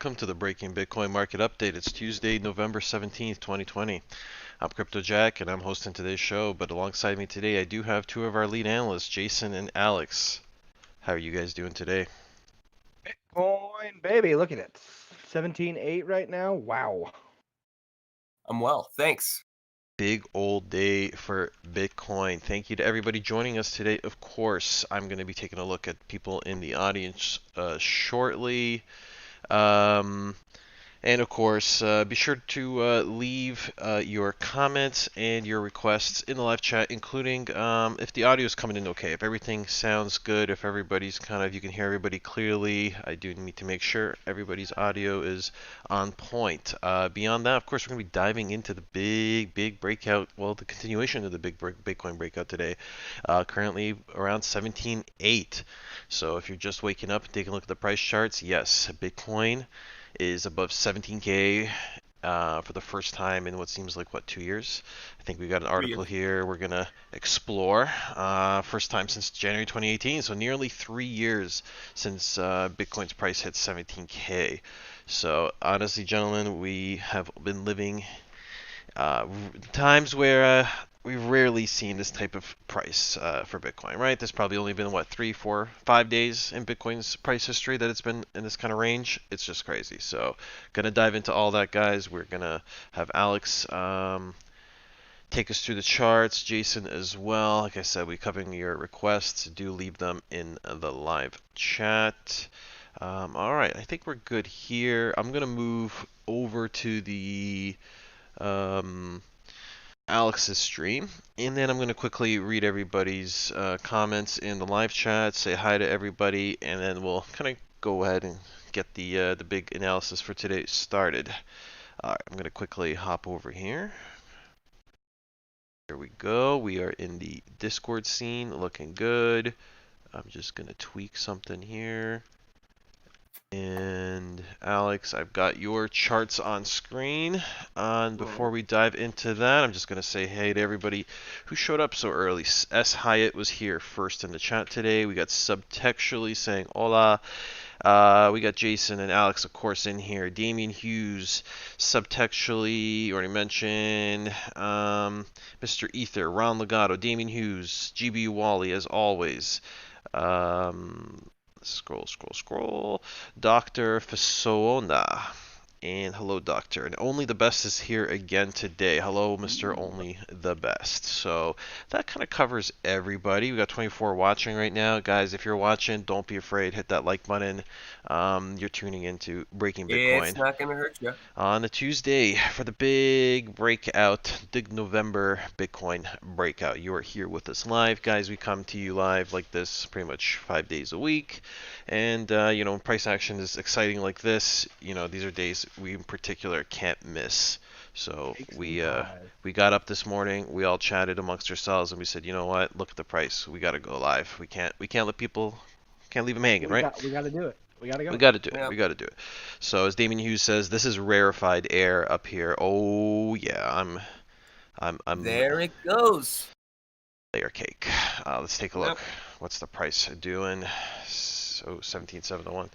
welcome to the Breaking Bitcoin Market Update. It's Tuesday, November 17th, 2020. I'm Crypto Jack and I'm hosting today's show, but alongside me today I do have two of our lead analysts, Jason and Alex. How are you guys doing today? Bitcoin, baby, look at it. 17.8 right now. Wow. I'm well, thanks. Big old day for Bitcoin. Thank you to everybody joining us today. Of course, I'm going to be taking a look at people in the audience shortly. And of course, be sure to leave your comments and your requests in the live chat, including if the audio is coming in okay, if everything sounds good, if everybody's you can hear everybody clearly. I do need to make sure everybody's audio is on point. Beyond that, of course, we're going to be diving into the big breakout, well, the continuation of the big Bitcoin breakout today, currently around 17.8. So if you're just waking up and taking a look at the price charts, yes, Bitcoin is above 17K for the first time in what seems like, 2 years? I think we got an article here we're going to explore. First time since January 2018, so nearly 3 years since Bitcoin's price hit 17K. So honestly, gentlemen, we have been living times where we've rarely seen this type of price for Bitcoin, right? There's probably only been, 3, 4, 5 days in Bitcoin's price history that it's been in this kind of range. It's just crazy. So, gonna dive into all that, guys. We're gonna have Alex take us through the charts, Jason as well. Like I said, we're covering your requests. Do leave them in the live chat. All right, I think we're good here. I'm gonna move over to the Alex's stream, and then I'm going to quickly read everybody's comments in the live chat, say hi to everybody, and then we'll kind of go ahead and get the big analysis for today started. All right, I'm going to quickly hop over here. Here we go. We are in the Discord scene, looking good. I'm just going to tweak something here. And Alex, I've got your charts on screen. And before we dive into that, I'm just going to say hey to everybody who showed up so early. S. Hyatt was here first in the chat today. We got subtextually saying hola. We got Jason and Alex, of course, in here. Damian Hughes, subtextually, already mentioned. Mr. Ether, Ron Legato, Damian Hughes, GB Wally, as always. Scroll. Dr. Fasoona. And hello, Doctor. And Only the Best is here again today. Hello, Mr. Only the Best. So that kind of covers everybody. We got 24 watching right now. Guys, if you're watching, don't be afraid. Hit that like button. You're tuning into Breaking Bitcoin. It's not going to hurt you. On a Tuesday for the big breakout, big November Bitcoin breakout. You are here with us live. Guys, we come to you live like this pretty much 5 days a week. And, when price action is exciting like this, these are days we in particular can't miss. So we got up this morning, we all chatted amongst ourselves, and we said, you know what, look at the price, we got to go live. We can't let people, can't leave them hanging, right? We got to do it. We got to go. We got to do it. We got to do it. So as Damian Hughes says, this is rarefied air up here. Oh yeah, I'm. There it goes. Layer cake. Let's take a look. What's the price doing? So 17,701.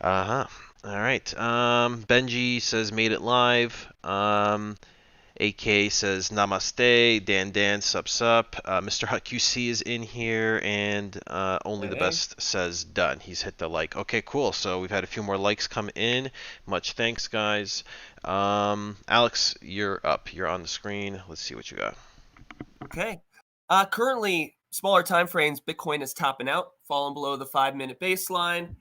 All right. Benji says made it live. AK says namaste. Dan sup. Mr. Hut QC is in here, and Only the Best says done. He's hit the like. Okay, cool. So we've had a few more likes come in. Much thanks, guys. Alex, you're up. You're on the screen. Let's see what you got. Okay. Currently, smaller time frames, Bitcoin is topping out, falling below the 5-minute baseline.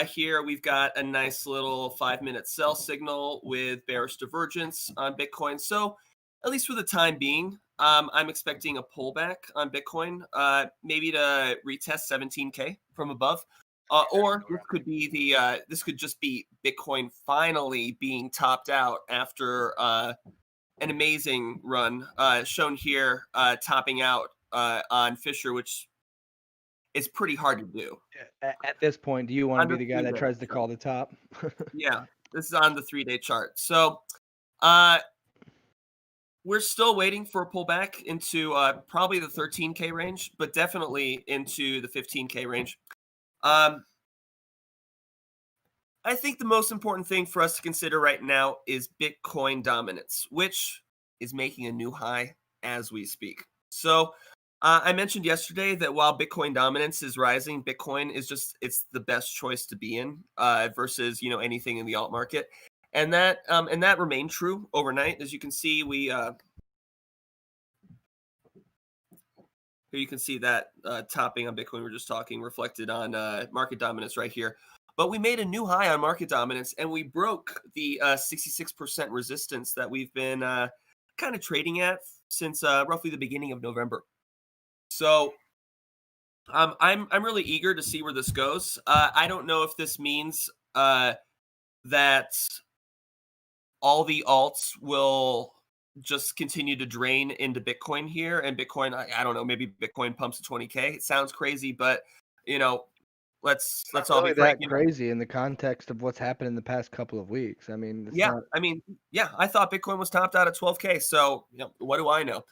Here we've got a nice little 5-minute sell signal with bearish divergence on Bitcoin. So at least for the time being, I'm expecting a pullback on Bitcoin, maybe to retest 17K from above. Or this could be this could just be Bitcoin finally being topped out after an amazing run, shown here, topping out on Fisher, which is pretty hard to do. At this point, do you want to be the guy that tries to call the top? Yeah, this is on the 3-day chart. So we're still waiting for a pullback into probably the 13K range, but definitely into the 15K range. I think the most important thing for us to consider right now is Bitcoin dominance, which is making a new high as we speak. So I mentioned yesterday that while Bitcoin dominance is rising, Bitcoin is it's the best choice to be in versus anything in the alt market, and that remained true overnight. As you can see, here you can see that topping on Bitcoin we're just talking reflected on market dominance right here. But we made a new high on market dominance, and we broke the 66% resistance that we've been kind of trading at since roughly the beginning of November. So I'm really eager to see where this goes. I don't know if this means that all the alts will just continue to drain into Bitcoin here, and Bitcoin, I don't know, maybe Bitcoin pumps to 20K. It sounds crazy, but let's Not all really be frank. that crazy in the context of what's happened in the past couple of weeks. I mean, it's Yeah, not. I mean, yeah, I thought Bitcoin was topped out at 12K. So what do I know?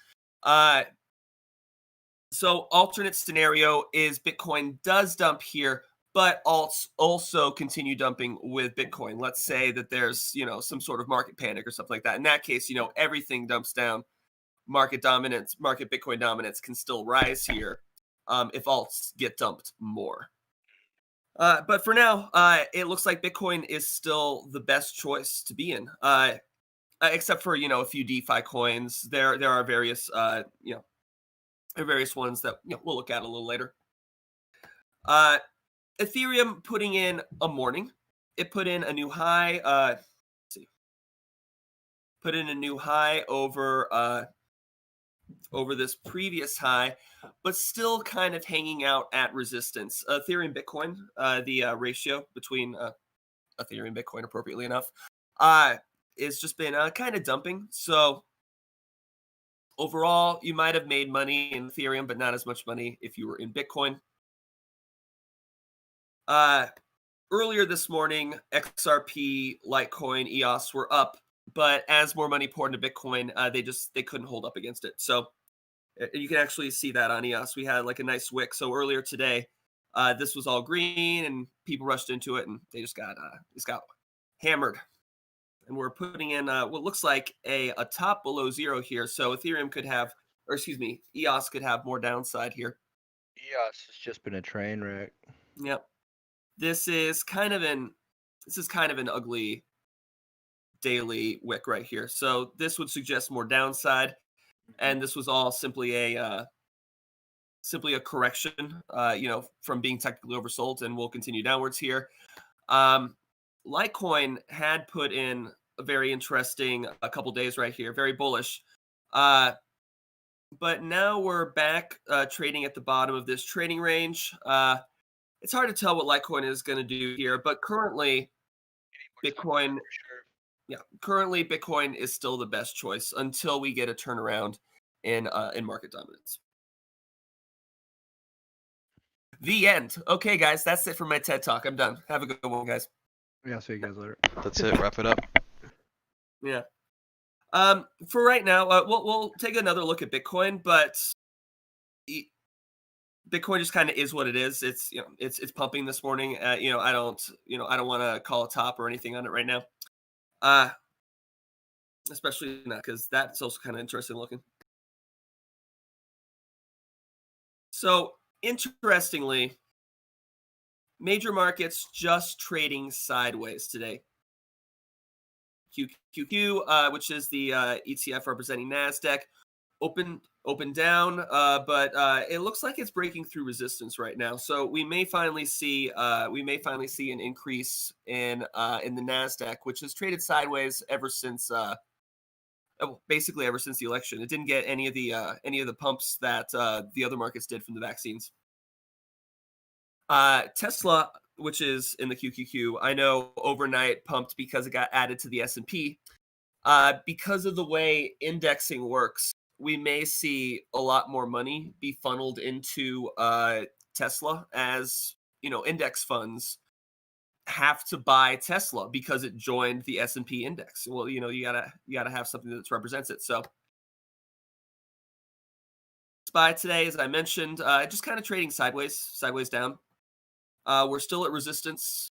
So alternate scenario is Bitcoin does dump here, but alts also continue dumping with Bitcoin. Let's say that there's, some sort of market panic or something like that. In that case, everything dumps down. Market Bitcoin dominance can still rise here if alts get dumped more. But for now, it looks like Bitcoin is still the best choice to be in, except for a few DeFi coins. There are various various ones that we'll look at a little later. Ethereum putting in a morning. It put in a new high. Let's see. Put in a new high over this previous high, but still kind of hanging out at resistance. Ethereum Bitcoin, the ratio between Ethereum Bitcoin, appropriately enough, is just been kind of dumping. So overall, you might have made money in Ethereum, but not as much money if you were in Bitcoin. Earlier this morning, XRP, Litecoin, EOS were up, but as more money poured into Bitcoin, they couldn't hold up against it. So you can actually see that on EOS. We had like a nice wick. So earlier today, this was all green, and people rushed into it, and they just got hammered. And we're putting in what looks like a top below zero here. So Ethereum could have, or excuse me, EOS could have more downside here. EOS has just been a train wreck. Yep. This is kind of an ugly daily wick right here. So this would suggest more downside, and this was all simply a correction, from being technically oversold, and we'll continue downwards here. Litecoin had put in a very interesting a couple days right here, very bullish. But now we're back trading at the bottom of this trading range. It's hard to tell what Litecoin is going to do here, but currently Bitcoin is still the best choice until we get a turnaround in market dominance. The end. Okay, guys, that's it for my TED Talk. I'm done. Have a good one, guys. Yeah, see you guys later. That's it. Wrap it up. Yeah. For right now, we'll take another look at Bitcoin, but Bitcoin just kind of is what it is. It's it's pumping this morning. I don't want to call a top or anything on it right now. Especially not because that's also kind of interesting looking. So interestingly, major markets just trading sideways today. QQQ, which is the ETF representing Nasdaq, open down, but it looks like it's breaking through resistance right now. So we may finally see an increase in the Nasdaq, which has traded sideways ever since basically ever since the election. It didn't get any of the pumps that the other markets did from the vaccines. Tesla, which is in the QQQ, I know overnight pumped because it got added to the S&P. Because of the way indexing works, we may see a lot more money be funneled into Tesla, as index funds have to buy Tesla because it joined the S&P index. Well, you gotta have something that represents it. So SPY today, as I mentioned, just kind of trading sideways down. We're still at resistance.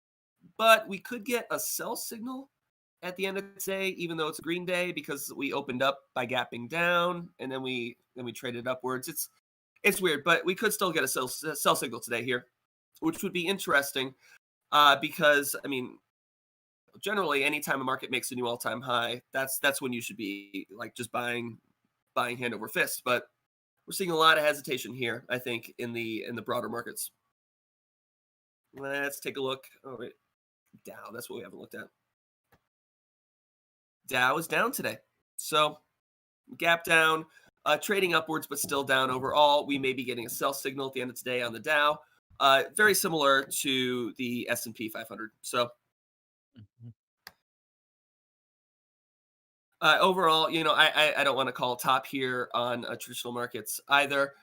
but we could get a sell signal at the end of the day, even though it's a green day, because we opened up by gapping down and then we traded upwards. It's weird, but we could still get a sell signal today here, which would be interesting because I mean, generally, anytime a market makes a new all-time high, that's when you should be like just buying hand over fist. But we're seeing a lot of hesitation here, I think, in the broader markets. Let's take a look. Oh wait, Dow. That's what we haven't looked at. Dow is down today, so gap down, trading upwards, but still down overall. We may be getting a sell signal at the end of today on the Dow, very similar to the S&P 500. So overall, you know, I don't want to call top here on traditional markets either.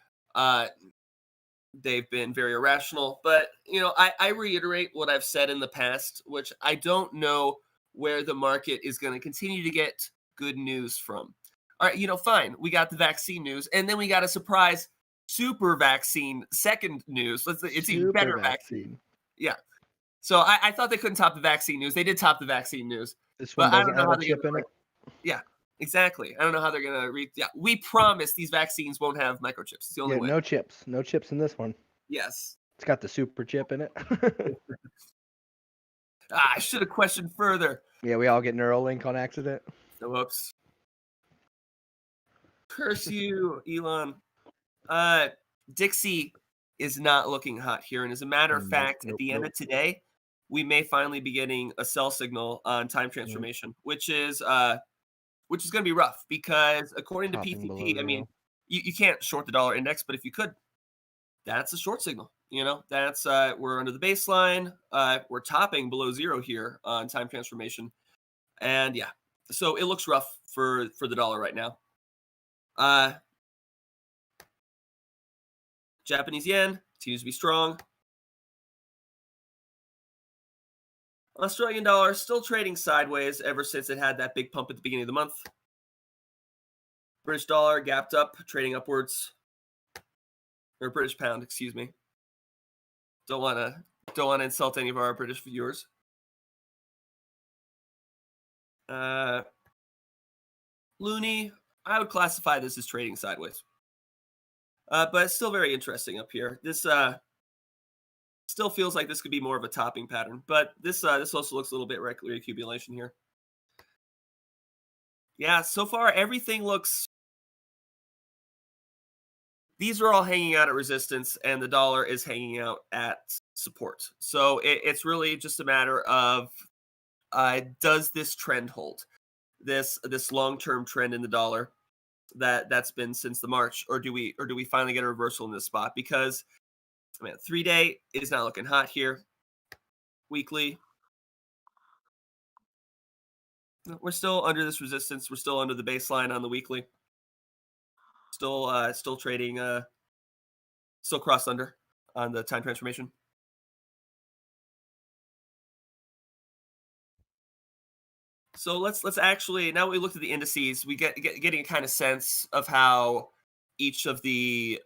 They've been very irrational, but you know, I reiterate what I've said in the past, which I don't know where the market is going to continue to get good news from. All right, you know, fine, we got the vaccine news, and then we got a surprise super vaccine second news. It's even better vaccine. Yeah. So I thought they couldn't top the vaccine news. They did top the vaccine news. This one doesn't have a chip in it. Yeah, exactly. I don't know how they're gonna read. Yeah, we promise these vaccines won't have microchips. It's the only way. No chips. No chips in this one. Yes. It's got the super chip in it. I should have questioned further. Yeah, we all get Neuralink on accident. Whoops. Curse you, Elon. Dixie is not looking hot here, and as a matter of fact, at the end of today, we may finally be getting a sell signal on time transformation, which is going to be rough because according to PTP, I mean, you can't short the dollar index, but if you could, that's a short signal. You know, that's we're under the baseline. We're topping below zero here on time transformation, and yeah, so it looks rough for the dollar right now. Japanese yen continues to be strong. Australian dollar still trading sideways ever since it had that big pump at the beginning of the month. British dollar gapped up, trading upwards. Or British pound, excuse me. Don't want to insult any of our British viewers. Loonie, I would classify this as trading sideways. But it's still very interesting up here. This still feels like this could be more of a topping pattern, but this also looks a little bit reaccumulation here. Yeah, so far everything looks. These are all hanging out at resistance, and the dollar is hanging out at support. So it's really just a matter of does this trend hold? This long-term trend in the dollar that's been since the March, or do we finally get a reversal in this spot? Because I mean, 3-day is not looking hot here. Weekly, we're still under this resistance. We're still under the baseline on the weekly. Still trading. Still crossed under on the time transformation. So let's actually, now we looked at the indices, we getting a kind of sense of how each of the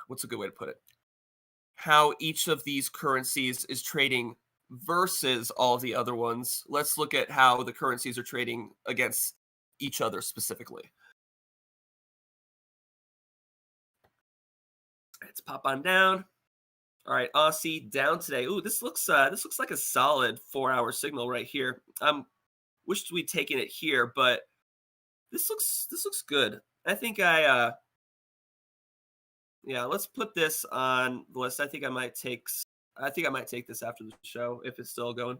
what's a good way to put it? How each of these currencies is trading versus all of the other ones. Let's look at how the currencies are trading against each other specifically. Let's pop on down. All right, Aussie down today. Ooh, this looks like a solid 4-hour signal right here. Wished we'd taken it here, but this looks good. I think yeah, let's put this on the list. I think I might take this after the show if it's still going.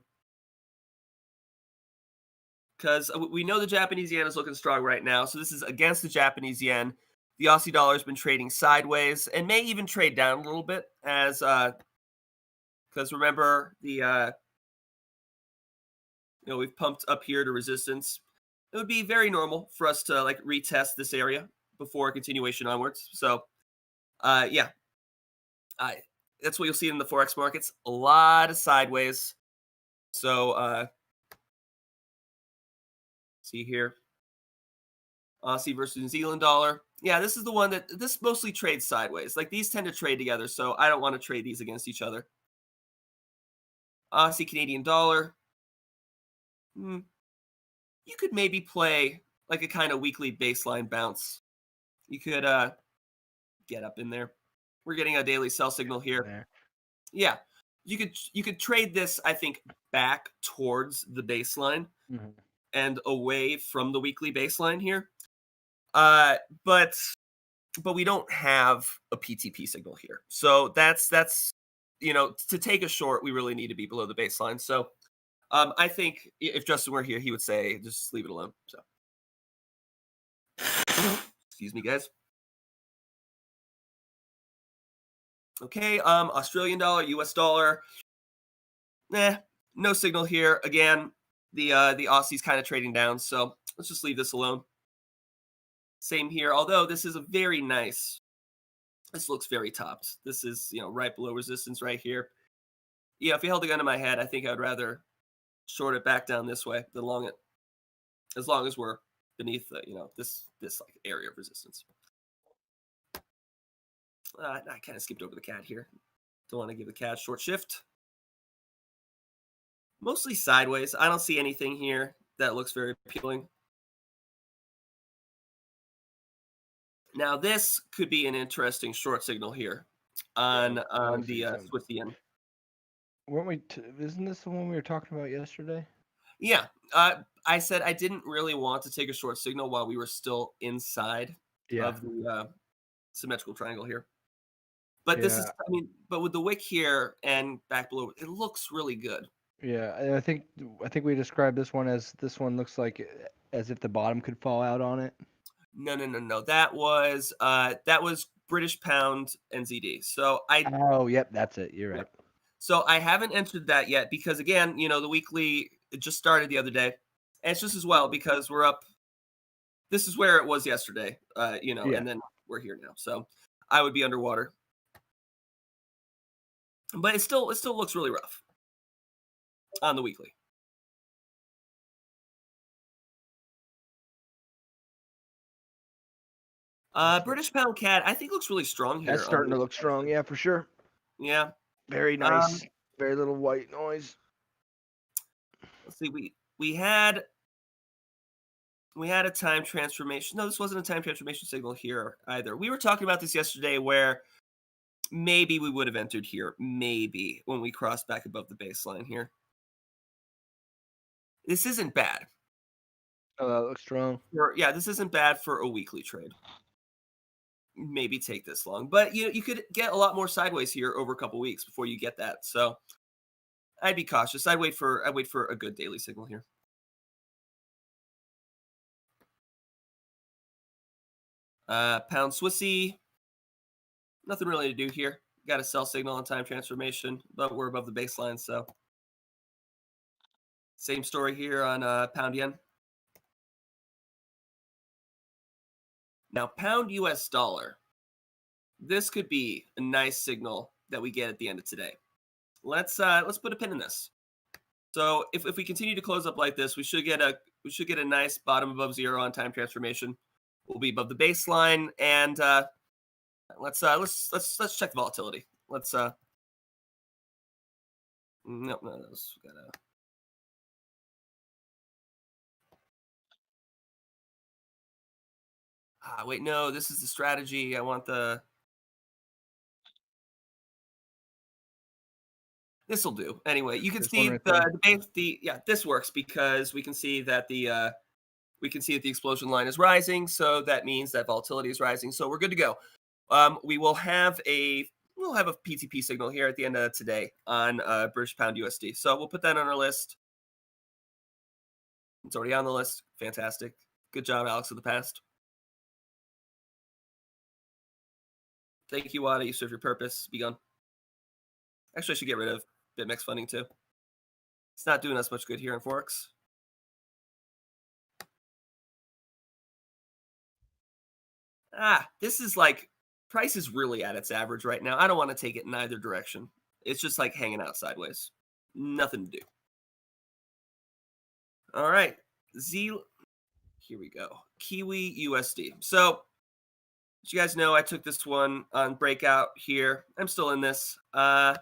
Because we know the Japanese yen is looking strong right now. So this is against the Japanese yen. The Aussie dollar has been trading sideways and may even trade down a little bit as because remember the we've pumped up here to resistance. It would be very normal for us to like retest this area before continuation onwards. So yeah, that's what you'll see in the Forex markets. A lot of sideways. So see here. Aussie versus New Zealand dollar. Yeah, this is the one that this mostly trades sideways. Like these tend to trade together, so I don't want to trade these against each other. Aussie Canadian dollar. You could maybe play like a kind of weekly baseline bounce. You could get up in there. We're getting a daily sell signal here. There. Yeah. You could trade this, I think, back towards the baseline and away from the weekly baseline here. But we don't have a PTP signal here. So that's to take a short, we really need to be below the baseline. So I think if Justin were here, he would say just leave it alone. So excuse me, guys. Okay, Australian dollar, US dollar. No signal here. Again, the Aussie's kind of trading down, so let's just leave this alone. Same here, although this is a very nice. This looks very topped. This is, right below resistance right here. Yeah, if you held a gun to my head, I think I'd rather short it back down this way than long it, as long as we're beneath the, this like area of resistance. I kind of skipped over the cat here. Don't want to give the cat short shift. Mostly sideways. I don't see anything here that looks very appealing. Now this could be an interesting short signal here on the Swiss yen. Weren't we? Isn't this the one we were talking about yesterday? Yeah. I said I didn't really want to take a short signal while we were still inside of the symmetrical triangle here. But this is, but with the wick here and back below, it looks really good. Yeah, and I think we described this one as looks like as if the bottom could fall out on it. No. That was British pound NZD. So Oh, yep, that's it. You're right. Yep. So I haven't entered that yet because again, the weekly it just started the other day, and it's just as well because we're up. This is where it was yesterday, and then we're here now. So I would be underwater, but it still looks really rough on the weekly. British pound cat, I think looks really strong here. That's starting to look strong, yeah, for sure. Yeah. Very nice. Very little white noise. Let's see. We had a time transformation. No, this wasn't a time transformation signal here either. We were talking about this yesterday where maybe we would have entered here. Maybe when we crossed back above the baseline here. This isn't bad. Oh, that looks strong. Yeah, this isn't bad for a weekly trade. Maybe take this long, but you could get a lot more sideways here over a couple weeks before you get that. So I'd be cautious. I'd wait for a good daily signal here. Pound Swissy. Nothing really to do here. Got a sell signal on time transformation, but we're above the baseline, so same story here on pound yen. Now, pound US dollar. This could be a nice signal that we get at the end of today. Let's put a pin in this. So if we continue to close up like this, we should get a nice bottom above zero on time transformation. We'll be above the baseline, and let's check the volatility. Let's no, this gotta. Wait, no, this is the strategy. I want the. This will do. Anyway, you can This see one right yeah, this works because we can see that the explosion line is rising, so that means that volatility is rising. So we're good to go. We'll have a PTP signal here at the end of today on British pound USD. So we'll put that on our list. It's already on the list. Fantastic. Good job, Alex of the past. Thank you, Wada. You served your purpose. Be gone. Actually, I should get rid of BitMEX funding too. It's not doing us much good here in Forex. This is like, price is really at its average right now. I don't want to take it in either direction. It's just like hanging out sideways. Nothing to do. All right. Here we go. Kiwi USD. So, as you guys know, I took this one on Breakout here. I'm still in this. Doesn't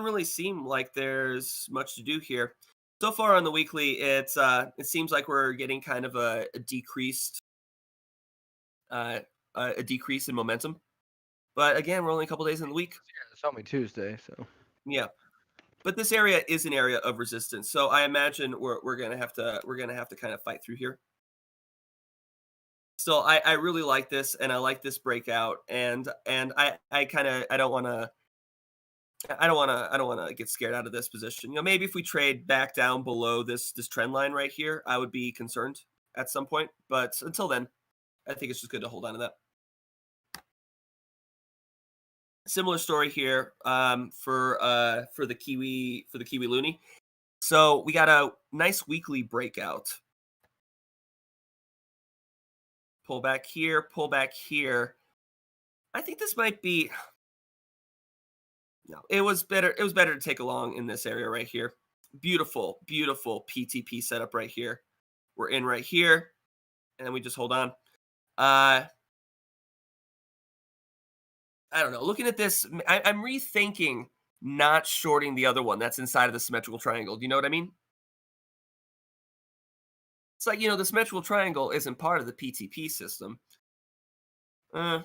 really seem like there's much to do here. So far on the weekly, it seems like we're getting kind of a decrease in momentum. But again, we're only a couple days in the week. Yeah, it's only Tuesday, so. Yeah. But this area is an area of resistance, so I imagine we're gonna have to kind of fight through here. Still, I really like this, and I like this breakout, and I kind of I don't want to get scared out of this position. Maybe if we trade back down below this trend line right here, I would be concerned at some point. But until then, I think it's just good to hold on to that. Similar story here for the Kiwi Loonie. So we got a nice weekly breakout. Pull back here, pull back here. I think this might be. No, it was better to take a long in this area right here. Beautiful, beautiful PTP setup right here. We're in right here, and we just hold on. I don't know. Looking at this, I'm rethinking not shorting the other one that's inside of the symmetrical triangle. Do you know what I mean? It's like, the symmetrical triangle isn't part of the PTP system. Or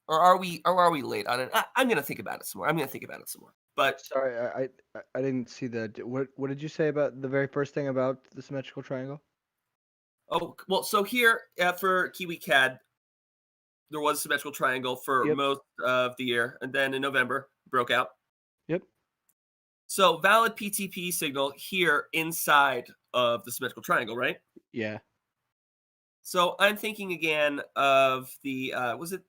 are we late on it? I'm going to think about it some more. But Sorry, I didn't see that. What did you say about the very first thing about the symmetrical triangle? oh, well, so here for Kiwi CAD, there was a symmetrical triangle for Yep. most of the year, and then in November, broke out. Yep. So valid PTP signal here inside of the symmetrical triangle, right? Yeah. So I'm thinking again of the was it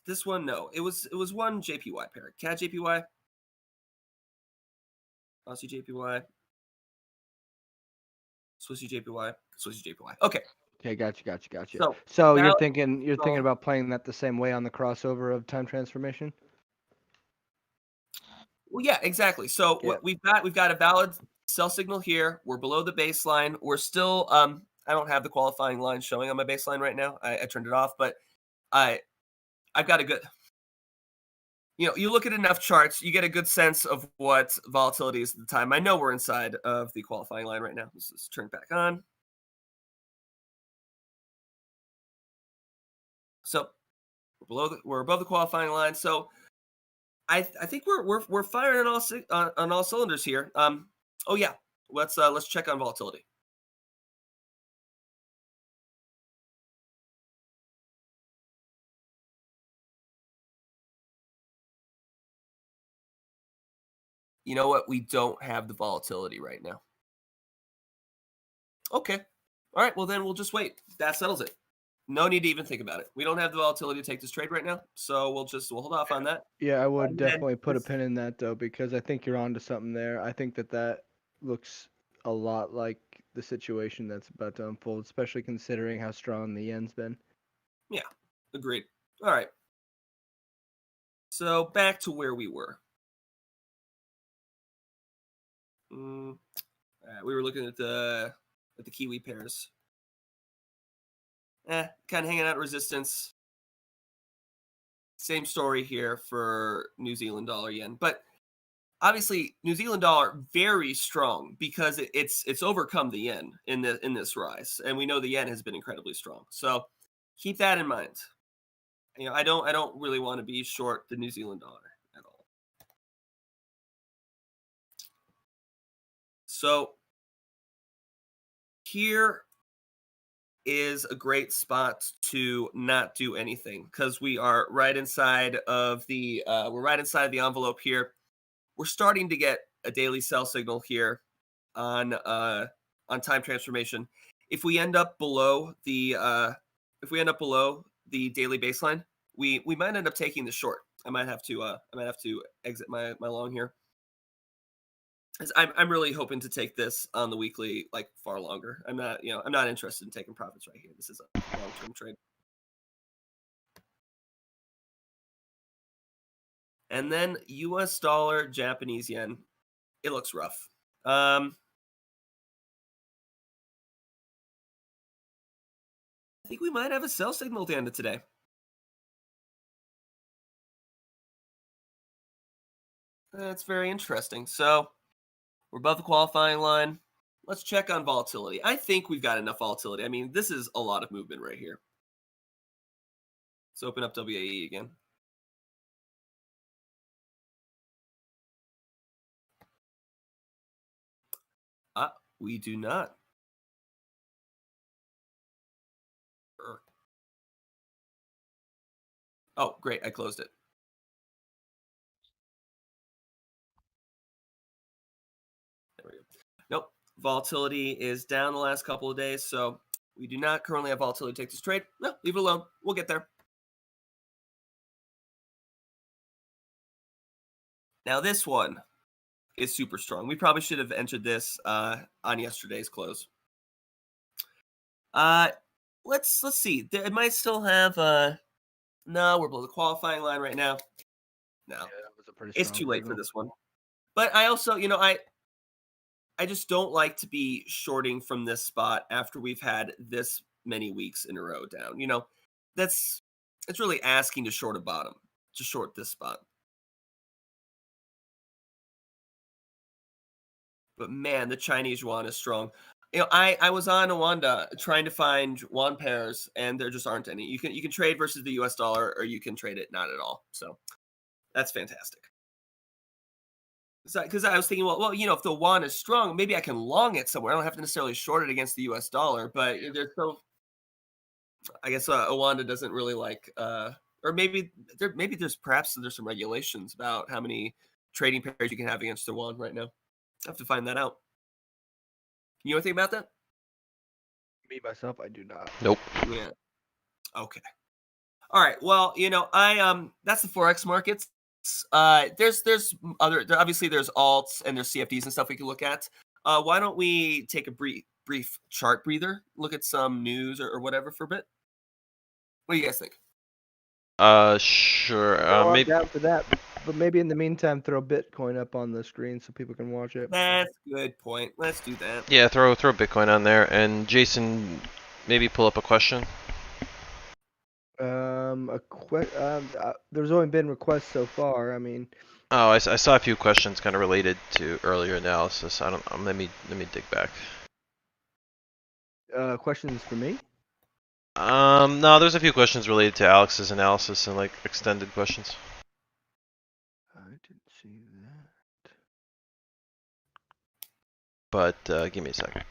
this one? No, it was one JPY pair. CAD JPY, Aussie JPY, Swissy JPY, Swissy JPY. Okay. Okay, gotcha. now- So you're thinking about playing that the same way on the crossover of time transformation? Well, yeah, exactly. So Yeah. we've got a valid sell signal here. We're below the baseline. We're still I don't have the qualifying line showing on my baseline right now. I turned it off, but I've got a good. You look at enough charts, you get a good sense of what volatility is at the time. I know we're inside of the qualifying line right now. Let's just turn it back on. So we're above the qualifying line. So I think we're firing on all cylinders here. Oh yeah, let's check on volatility. You know what? We don't have the volatility right now. Okay. All right. Well, then we'll just wait. That settles it. No need to even think about it. We don't have the volatility to take this trade right now, so we'll hold off on that. Yeah, I would And then definitely put a this- pin in that though, because I think you're onto something there. I think that looks a lot like the situation that's about to unfold, especially considering how strong the yen's been. Yeah, agreed. All right. So back to where we were. We were looking at the Kiwi pairs. Kind of hanging out resistance. Same story here for New Zealand dollar yen, but obviously New Zealand dollar very strong because it's overcome the yen in this rise, and we know the yen has been incredibly strong. So keep that in mind. I don't really want to be short the New Zealand dollar at all. So here is a great spot to not do anything because we are right inside of the envelope here. We're starting to get a daily sell signal here on time transformation. If we end up below the daily baseline, we might end up taking the short. I might have to exit my long here. I'm really hoping to take this on the weekly like far longer. I'm not interested in taking profits right here. This is a long-term trade. And then US dollar, Japanese yen. It looks rough. think we might have a sell signal at the end of today. That's very interesting. So we're above the qualifying line. Let's check on volatility. I think we've got enough volatility. I mean, this is a lot of movement right here. Let's open up WAE again. We do not. Oh, great. I closed it. There we go. Nope. Volatility is down the last couple of days, so we do not currently have volatility to take this trade. No, leave it alone. We'll get there. Now this one is super strong. We probably should have entered this on yesterday's close. Let's see. It might still have no, we're below the qualifying line right now. No. Yeah, that was a pretty It's strong too late signal. for this one. But I also, I just don't like to be shorting from this spot after we've had this many weeks in a row down. It's really asking to short a bottom, to short this spot. But man, the Chinese yuan is strong. I was on Awanda trying to find yuan pairs, and there just aren't any. You can trade versus the US dollar, or you can trade it not at all. So that's fantastic. Because I was thinking, well, if the yuan is strong, maybe I can long it somewhere. I don't have to necessarily short it against the US dollar, but I guess Awanda doesn't really like, or maybe there's some regulations about how many trading pairs you can have against the yuan right now. I have to find that out. You know anything about that? Me myself, I do not. Nope. Yeah. Okay. All right. Well, that's the forex markets. There's other. Obviously, there's alts and there's CFDs and stuff we can look at. Why don't we take a brief chart breather, look at some news or whatever for a bit? What do you guys think? Sure. I'm Maybe. down for that, but maybe in the meantime, throw Bitcoin up on the screen so people can watch it. That's a good point. Let's do that. Yeah, throw Bitcoin on there, and Jason, maybe pull up a question. There's only been requests so far. I mean, Oh, I saw a few questions kind of related to earlier analysis. I don't. Let me dig back. questions for me. No, there's a few questions related to Alex's analysis and like extended questions. I didn't see that. But give me a second.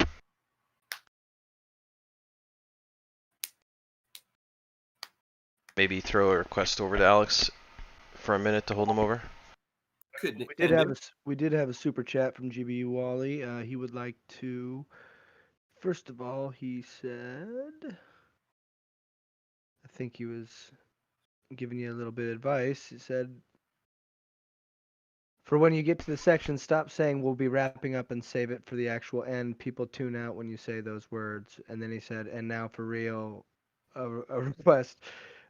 Maybe throw a request over to Alex for a minute to hold him over. We did have a super chat from GBU Wally. He would like to. First of all, he said, I think he was giving you a little bit of advice. He said, for when you get to the section, stop saying we'll be wrapping up and save it for the actual end. People tune out when you say those words. And then he said, and now for real, a request.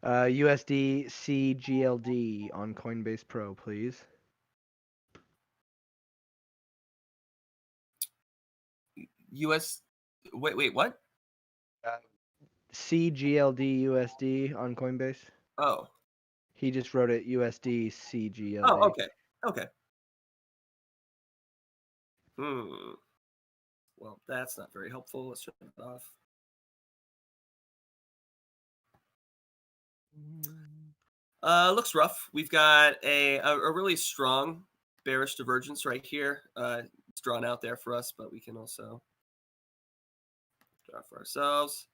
USD CGLD on Coinbase Pro, please. Wait, what? CGLD USD on Coinbase. Oh. He just wrote it USD CGLD. Oh, okay. Well, that's not very helpful. Let's turn it off. Looks rough. We've got a really strong bearish divergence right here. It's drawn out there for us, but we can also draw for ourselves.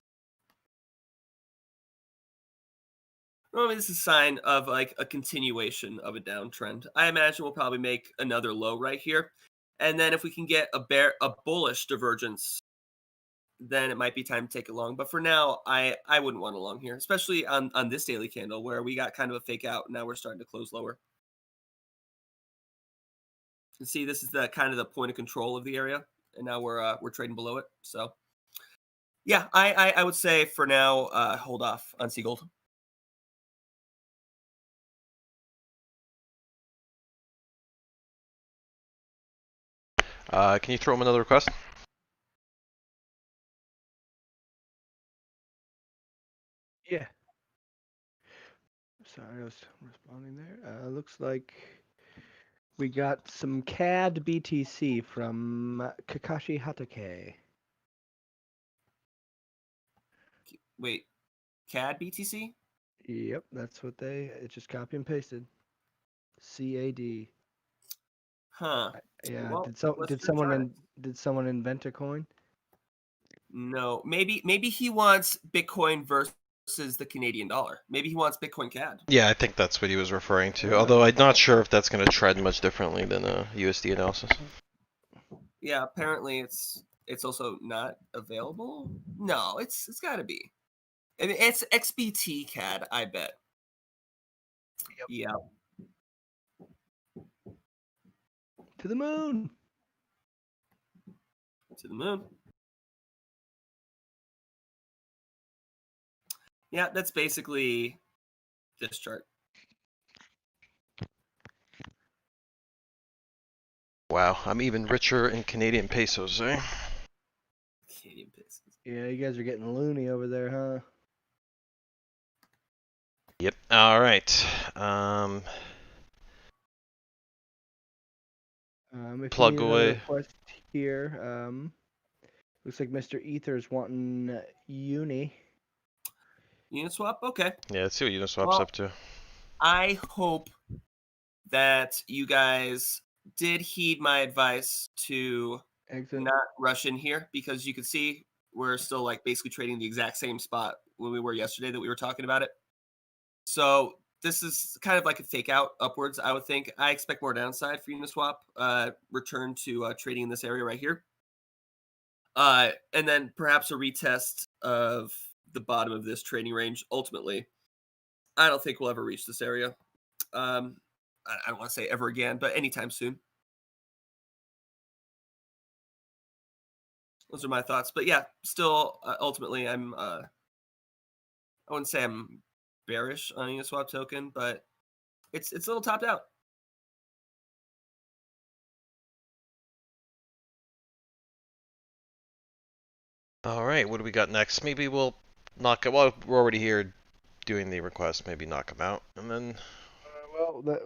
Normally, this is a sign of like a continuation of a downtrend. I imagine we'll probably make another low right here, and then if we can get a bullish divergence, then it might be time to take it long. But for now, I wouldn't want a long here, especially on this daily candle where we got kind of a fake out. And now we're starting to close lower. You can see this is the kind of the point of control of the area, and now we're trading below it. So yeah, I would say for now, hold off on Sea Gold. Can you throw him another request? Sorry, I was responding there. Looks like we got some CAD BTC from Kakashi Hatake. Wait, CAD BTC? Yep, that's what it's just copy and pasted. CAD. Huh. Yeah. Well, let's Did just try it. someone invent a coin? No, maybe he wants Bitcoin versus the Canadian dollar. Maybe he wants Bitcoin CAD. Yeah, I think that's what he was referring to. Oh. Although I'm not sure if that's going to tread much differently than a USD analysis. Yeah, apparently it's also not available. No, it's got to be. I mean, it's XBT CAD, I bet. Yep. Yeah. To the moon. To the moon. Yeah, that's basically this chart. Wow, I'm even richer in Canadian pesos, eh? Canadian pesos. Yeah, you guys are getting loony over there, huh? Yep. All right. If Plug you need another away. request here, looks like Mr. Ether's wanting Uni. Uniswap? Okay. Yeah, let's see what Uniswap's Well, up to. I hope that you guys did heed my advice to Exit. not rush in here, because you can see we're still like basically trading the exact same spot when we were yesterday that we were talking about it. So this is kind of like a fake out upwards, I would think. I expect more downside for Uniswap. Return to trading in this area right here. And then perhaps a retest of the bottom of this trading range. Ultimately, I don't think we'll ever reach this area. I don't want to say ever again, but anytime soon. Those are my thoughts. But yeah, still, ultimately, I wouldn't say I'm bearish on Uniswap token, but it's a little topped out. All right, what do we got next? Maybe we'll knock it. Well, we're already here doing the request. Maybe knock them out, and then.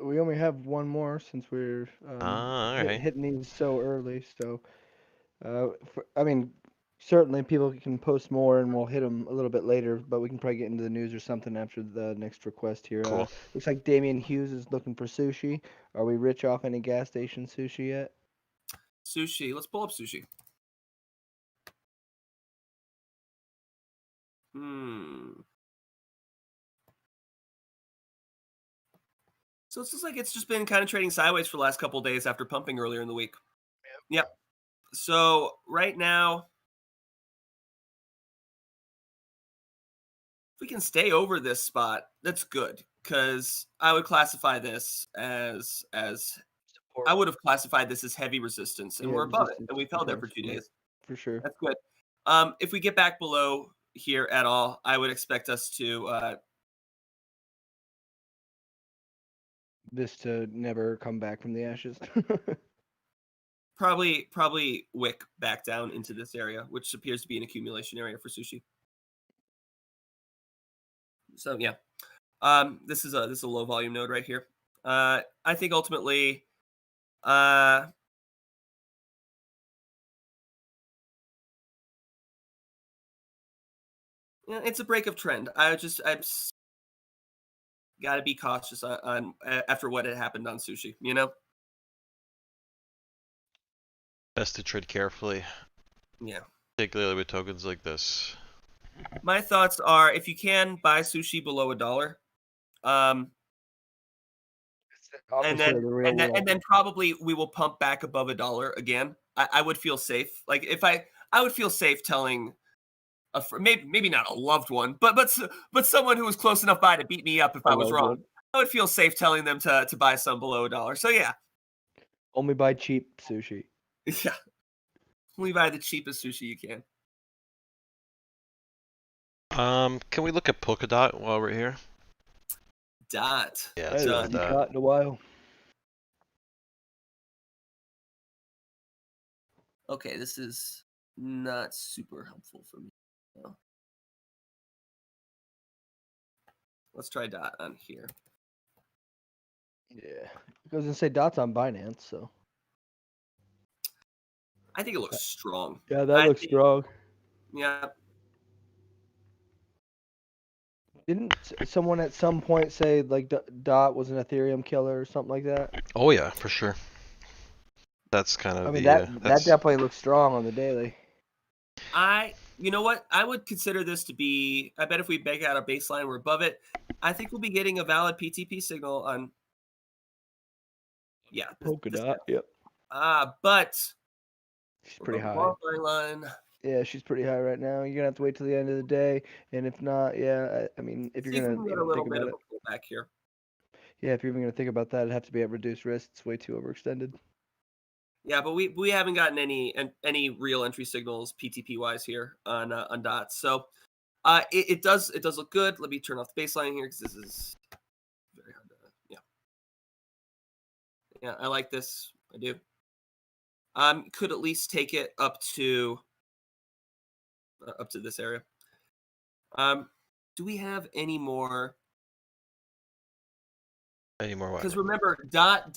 We only have one more since we're All right. hitting these so early. So, I mean, certainly people can post more and we'll hit them a little bit later, but we can probably get into the news or something after the next request here. Cool. Looks like Damian Hughes is looking for sushi. Are we rich off any gas station sushi yet? Sushi. Let's pull up sushi. So it's just like it's just been kind of trading sideways for the last couple of days after pumping earlier in the week. Yep. So right now, if we can stay over this spot, that's good, because I would classify this as Support. I would have classified this as heavy resistance, and we're above it, and we've held there for 2 days. For sure. That's good. If we get back below here at all, I would expect us to This to never come back from the ashes. probably wick back down into this area, which appears to be an accumulation area for sushi. So yeah, this is a low volume node right here. I think ultimately, it's a break of trend. I'm got to be cautious on after what had happened on sushi. You know. Best to trade carefully. Yeah. Particularly with tokens like this. My thoughts are, if you can buy sushi below $1, and then probably we will pump back above $1 again. I would feel safe. Like if I would feel safe telling maybe not a loved one, but someone who was close enough by to beat me up if I was wrong. I would feel safe telling them to buy some below $1. So yeah. Only buy cheap sushi. Yeah. Only buy the cheapest sushi you can. Can we look at Polkadot while we're here? Dot. Yeah, I haven't seen Dot in a while. Okay, this is not super helpful for me. No. Let's try Dot on here. Yeah. It goes and say Dot's on Binance, so. I think it looks strong. Yeah, that I looks think- strong. Yeah. Didn't someone at some point say like Dot was an Ethereum killer or something like that? Oh yeah, for sure. That's kind of I mean the that definitely looks strong on the daily. You know what? I would consider this to be. I bet if we make out a baseline, we're above it. I think we'll be getting a valid PTP signal on. Yeah. Polka Dot. Yep. But She's we're pretty above high. the line. Yeah, she's pretty high right now. You're gonna have to wait till the end of the day, and if not, yeah, I mean, if you're See if we gonna can get a even little think bit about of it, a pullback here. yeah, if you're even gonna think about that, it'd have to be at reduced risk. It's way too overextended. Yeah, but we haven't gotten any real entry signals PTP wise here on dots. So it does look good. Let me turn off the baseline here because this is very hard to yeah, I like this. I do. Could at least take it up to this area. Do we have any more? any more. Because remember, dot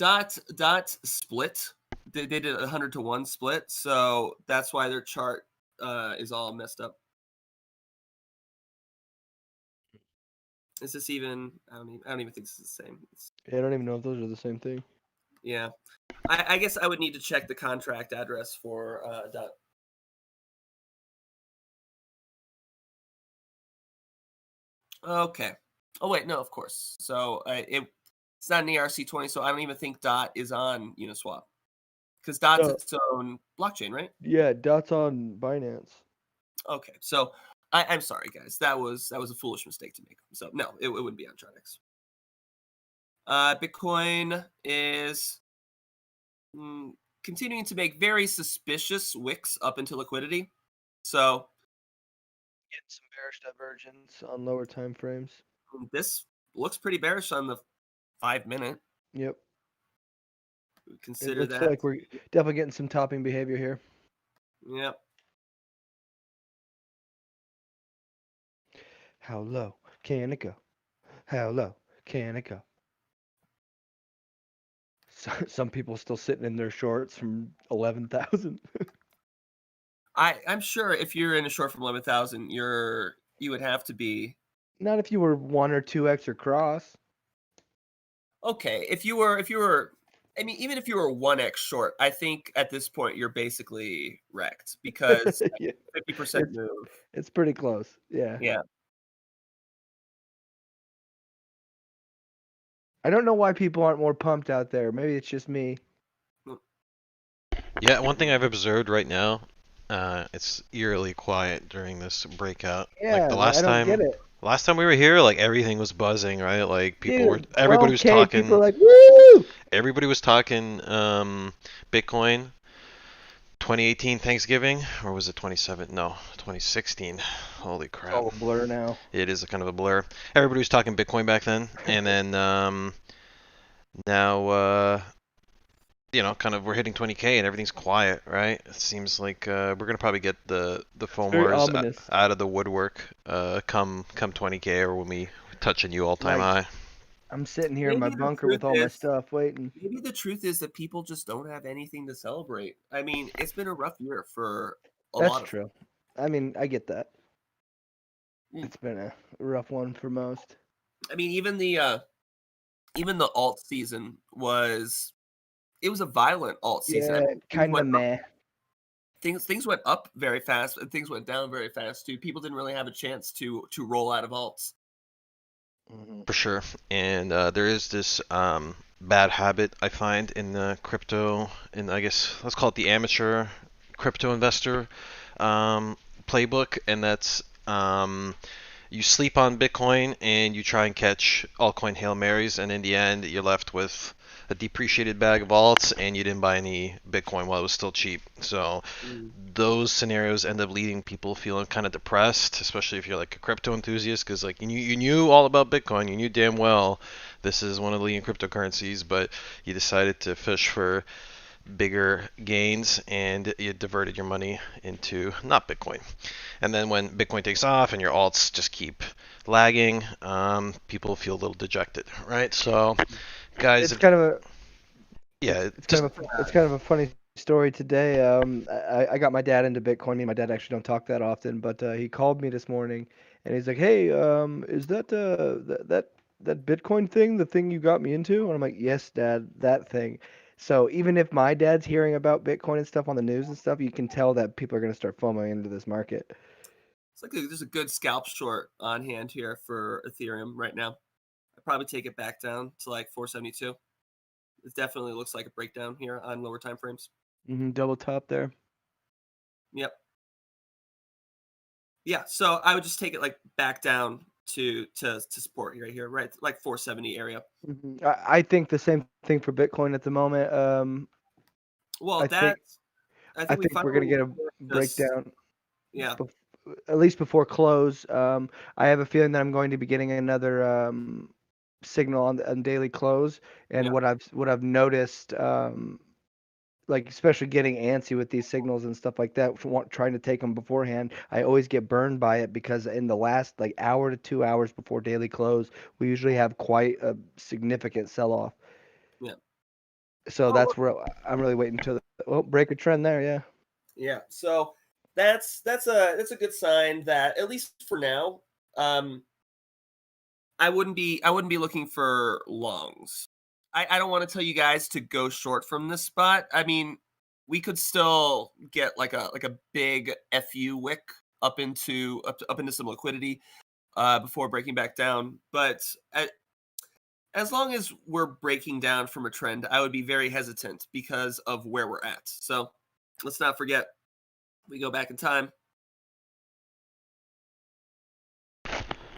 split. They did a 100-to-1 split, so that's why their chart is all messed up. Is this even? I don't even think this is the same. Yeah, I don't even know if those are the same thing. Yeah, I guess I would need to check the contract address for dot. Okay. Oh wait, no, of course. So it's not an ERC20, so I don't even think dot is on Uniswap because dot's No. its own blockchain, right? Yeah, Dot's on Binance. Okay, so I'm sorry, guys. That was a foolish mistake to make. So no, it wouldn't be on Trinex. Bitcoin is continuing to make very suspicious wicks up into liquidity. So Getting some bearish divergence on lower time frames. this looks pretty bearish on the 5-minute. Yep. Consider It looks that. like we're definitely getting some topping behavior here. Yep. How low can it go? How low can it go? Some people still sitting in their shorts from 11,000. I'm sure if you're in a short from 11,000, you would have to be Not if you were 1 or 2x or cross. okay. If you were, I mean, even if you were 1x short, I think at this point you're basically wrecked because Yeah, 50% move. it's pretty close. Yeah. Yeah. I don't know why people aren't more pumped out there. Maybe it's just me. Yeah, one thing I've observed right now, it's eerily quiet during this breakout. Yeah, Like the last I don't time, get it. last time we were here, like everything was buzzing, right? Like people were, Dude, everybody was 12K, talking, people are like, woo! everybody was talking, Bitcoin. 2018 Thanksgiving, or was it 27? No, 2016. Holy It's crap! all a blur now. It is a kind of a blur. Everybody was talking Bitcoin back then, and then now kind of we're hitting 20K and everything's quiet, right? It seems like we're gonna probably get the very FOMOers ominous. out of the woodwork come 20K, or when we touch a new all-time Like, high. I'm sitting here in my Maybe the bunker with truth all my is- stuff waiting. Maybe the truth is that people just don't have anything to celebrate. I mean, it's been a rough year for a lot That's of true. I mean, I get that. Mm. It's been a rough one for most. I mean, even the alt season was a violent alt season. I Yeah, mean, things kind of went up- meh. Things went up very fast, and things went down very fast too. People didn't really have a chance to roll out of alts. Mhm. For sure. And there is this bad habit I find in the crypto, and I guess let's call it the amateur crypto investor playbook, and that's you sleep on Bitcoin and you try and catch altcoin Hail Marys, and in the end you're left with a depreciated bag of alts and you didn't buy any Bitcoin while it was still cheap. So those scenarios end up leading people feeling kind of depressed, especially if you're like a crypto enthusiast, because like you knew all about Bitcoin, you knew damn well this is one of the leading cryptocurrencies, but you decided to fish for bigger gains and you diverted your money into not Bitcoin. And then when Bitcoin takes off and your alts just keep lagging, people feel a little dejected, right? So Guys, It's kind of a yeah, it's just kind of a funny story today. I got my dad into Bitcoin. Me and my dad actually don't talk that often, but he called me this morning and he's like, "Hey, is that Bitcoin thing the thing you got me into?" And I'm like, "Yes, Dad, that thing." So even if my dad's hearing about Bitcoin and stuff on the news and stuff, you can tell that people are going to start FOMOing into this market. It's like there's a good scalp short on hand here for Ethereum right now. I'd probably take it back down to like 472. It definitely looks like a breakdown here on lower time frames. Double top there. Yep. Yeah, so I would just take it like back down to support right here, right? Like 470 area. I think the same thing for Bitcoin at the moment. Well, I think I I think we think we're going to finally get a just breakdown. yeah. At least before close. I have a feeling that I'm going to be getting another signal on daily close. And Yeah. what I've noticed, like especially getting antsy with these signals and stuff like that, trying to take them beforehand, I always get burned by it because in the last like hour to 2 hours before daily close, we usually have quite a significant sell off. Yeah. So Oh, that's look. where I'm really waiting until break a trend there. Yeah. Yeah. So that's a good sign that at least for now, um, I wouldn't be looking for longs. I don't want to tell you guys to go short from this spot. I mean, we could still get like a big FU wick up into some liquidity before breaking back down. But as long as we're breaking down from a trend, I would be very hesitant because of where we're at. So let's not forget we go back in time,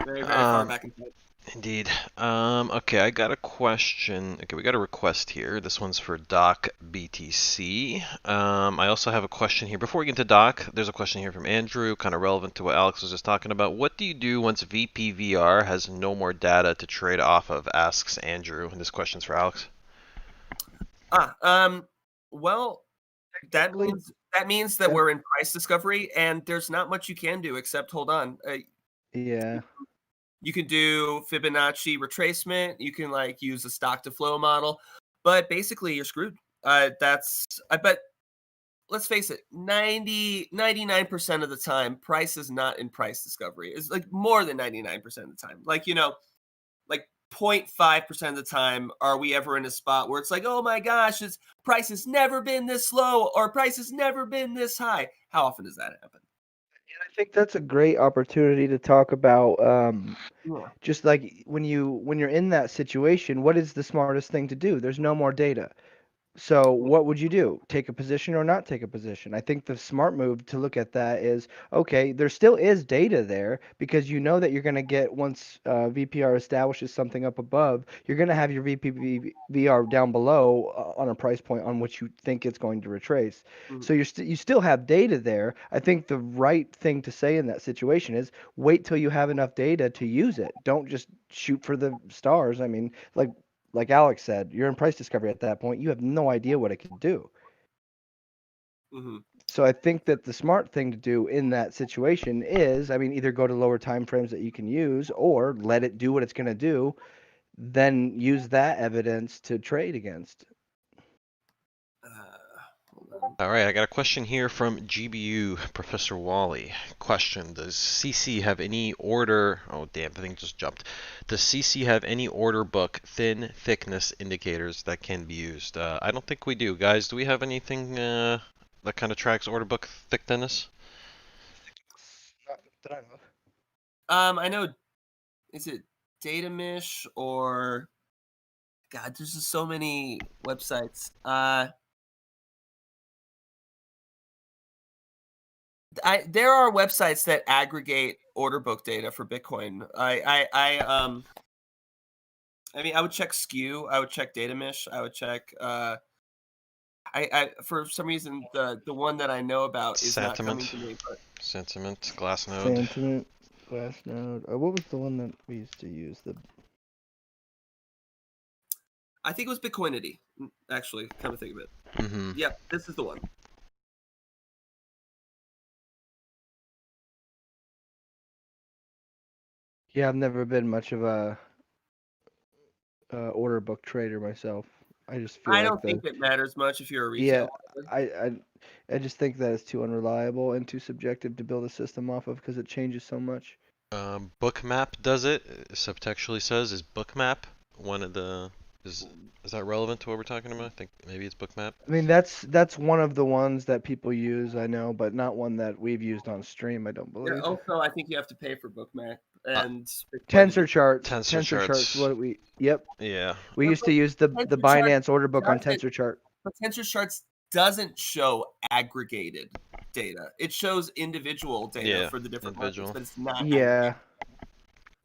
very very far um, back in time. indeed. Okay, I got a question. Okay, we got a request here. This one's for Doc BTC. I also have a question here. Before we get into Doc, there's a question here from Andrew, kind of relevant to what Alex was just talking about. What do you do once VPVR has no more data to trade off of? Asks Andrew. And this question's for Alex. Ah, um, well, that Technically, means that means that that we're in price discovery, and there's not much you can do except hold on. yeah. You can do Fibonacci retracement. You can like use the stock to flow model, but basically you're screwed. That's I bet. Let's face it, 99% of the time, price is not in price discovery. It's like more than 99% of the time. Like, like 0.5% of the time are we ever in a spot where it's like, oh my gosh, price has never been this low or price has never been this high. How often does that happen? And I think that's a great opportunity to talk about Yeah. just like when you're in that situation, what is the smartest thing to do? There's no more data. So what would you do? Take a position or not take a position? I think the smart move to look at that is, okay, there still is data there because you know that you're going to get once VPR establishes something up above, you're going to have your VPVR down below on a price point on which you think it's going to retrace. Mhm. So you still have data there. I think the right thing to say in that situation is wait till you have enough data to use it. Don't just shoot for the stars. I mean, like Alex said, you're in price discovery at that point. You have no idea what it can do. Mhm. So I think that the smart thing to do in that situation is, I mean, either go to lower time frames that you can use or let it do what it's going to do, then use that evidence to trade against. Hold on. All right, I got a question here from GBU, Professor Wally. Question: Does CC have any order? Oh, damn, the thing just jumped. Does CC have any order book thin thickness indicators that can be used? I don't think we do, guys. Do we have anything that kind of tracks order book thick thickness? Not that I know of. I know. Is it Datamish or God? There's just so many websites. There are websites that aggregate order book data for Bitcoin. I mean, I would check Skew. I would check Datamish. I would check. I for some reason the one that I know about is not coming Sentiment, to me, but sentiment, Glassnode. Sentiment, Glassnode. What was the one that we used to use? The I think it was Bitcoinity. Actually, come to think of it, Mm-hmm. yep, this is the one. Yeah, I've never been much of a order book trader myself. I just feel I like don't think it matters much if you're a yeah, retail. I just think that it's too unreliable and too subjective to build a system off of because it changes so much. Bookmap does it. Subtextually says is Bookmap one of the is is that relevant to what we're talking about? I think maybe it's Bookmap. I mean, that's one of the ones that people use, I know, but not one that we've used on stream, I don't Yeah, believe. also, I think you have to pay for Bookmap Uh, and Tensor charts. Tensor Tensor charts. charts. What we? Yep. Yeah. We But used to use the Tensor Chart Binance order book on doesn't. Tensor chart. But Tensor Charts doesn't show aggregated data. It shows individual data Yeah, for the different individual. markets, but it's not Yeah. aggregated.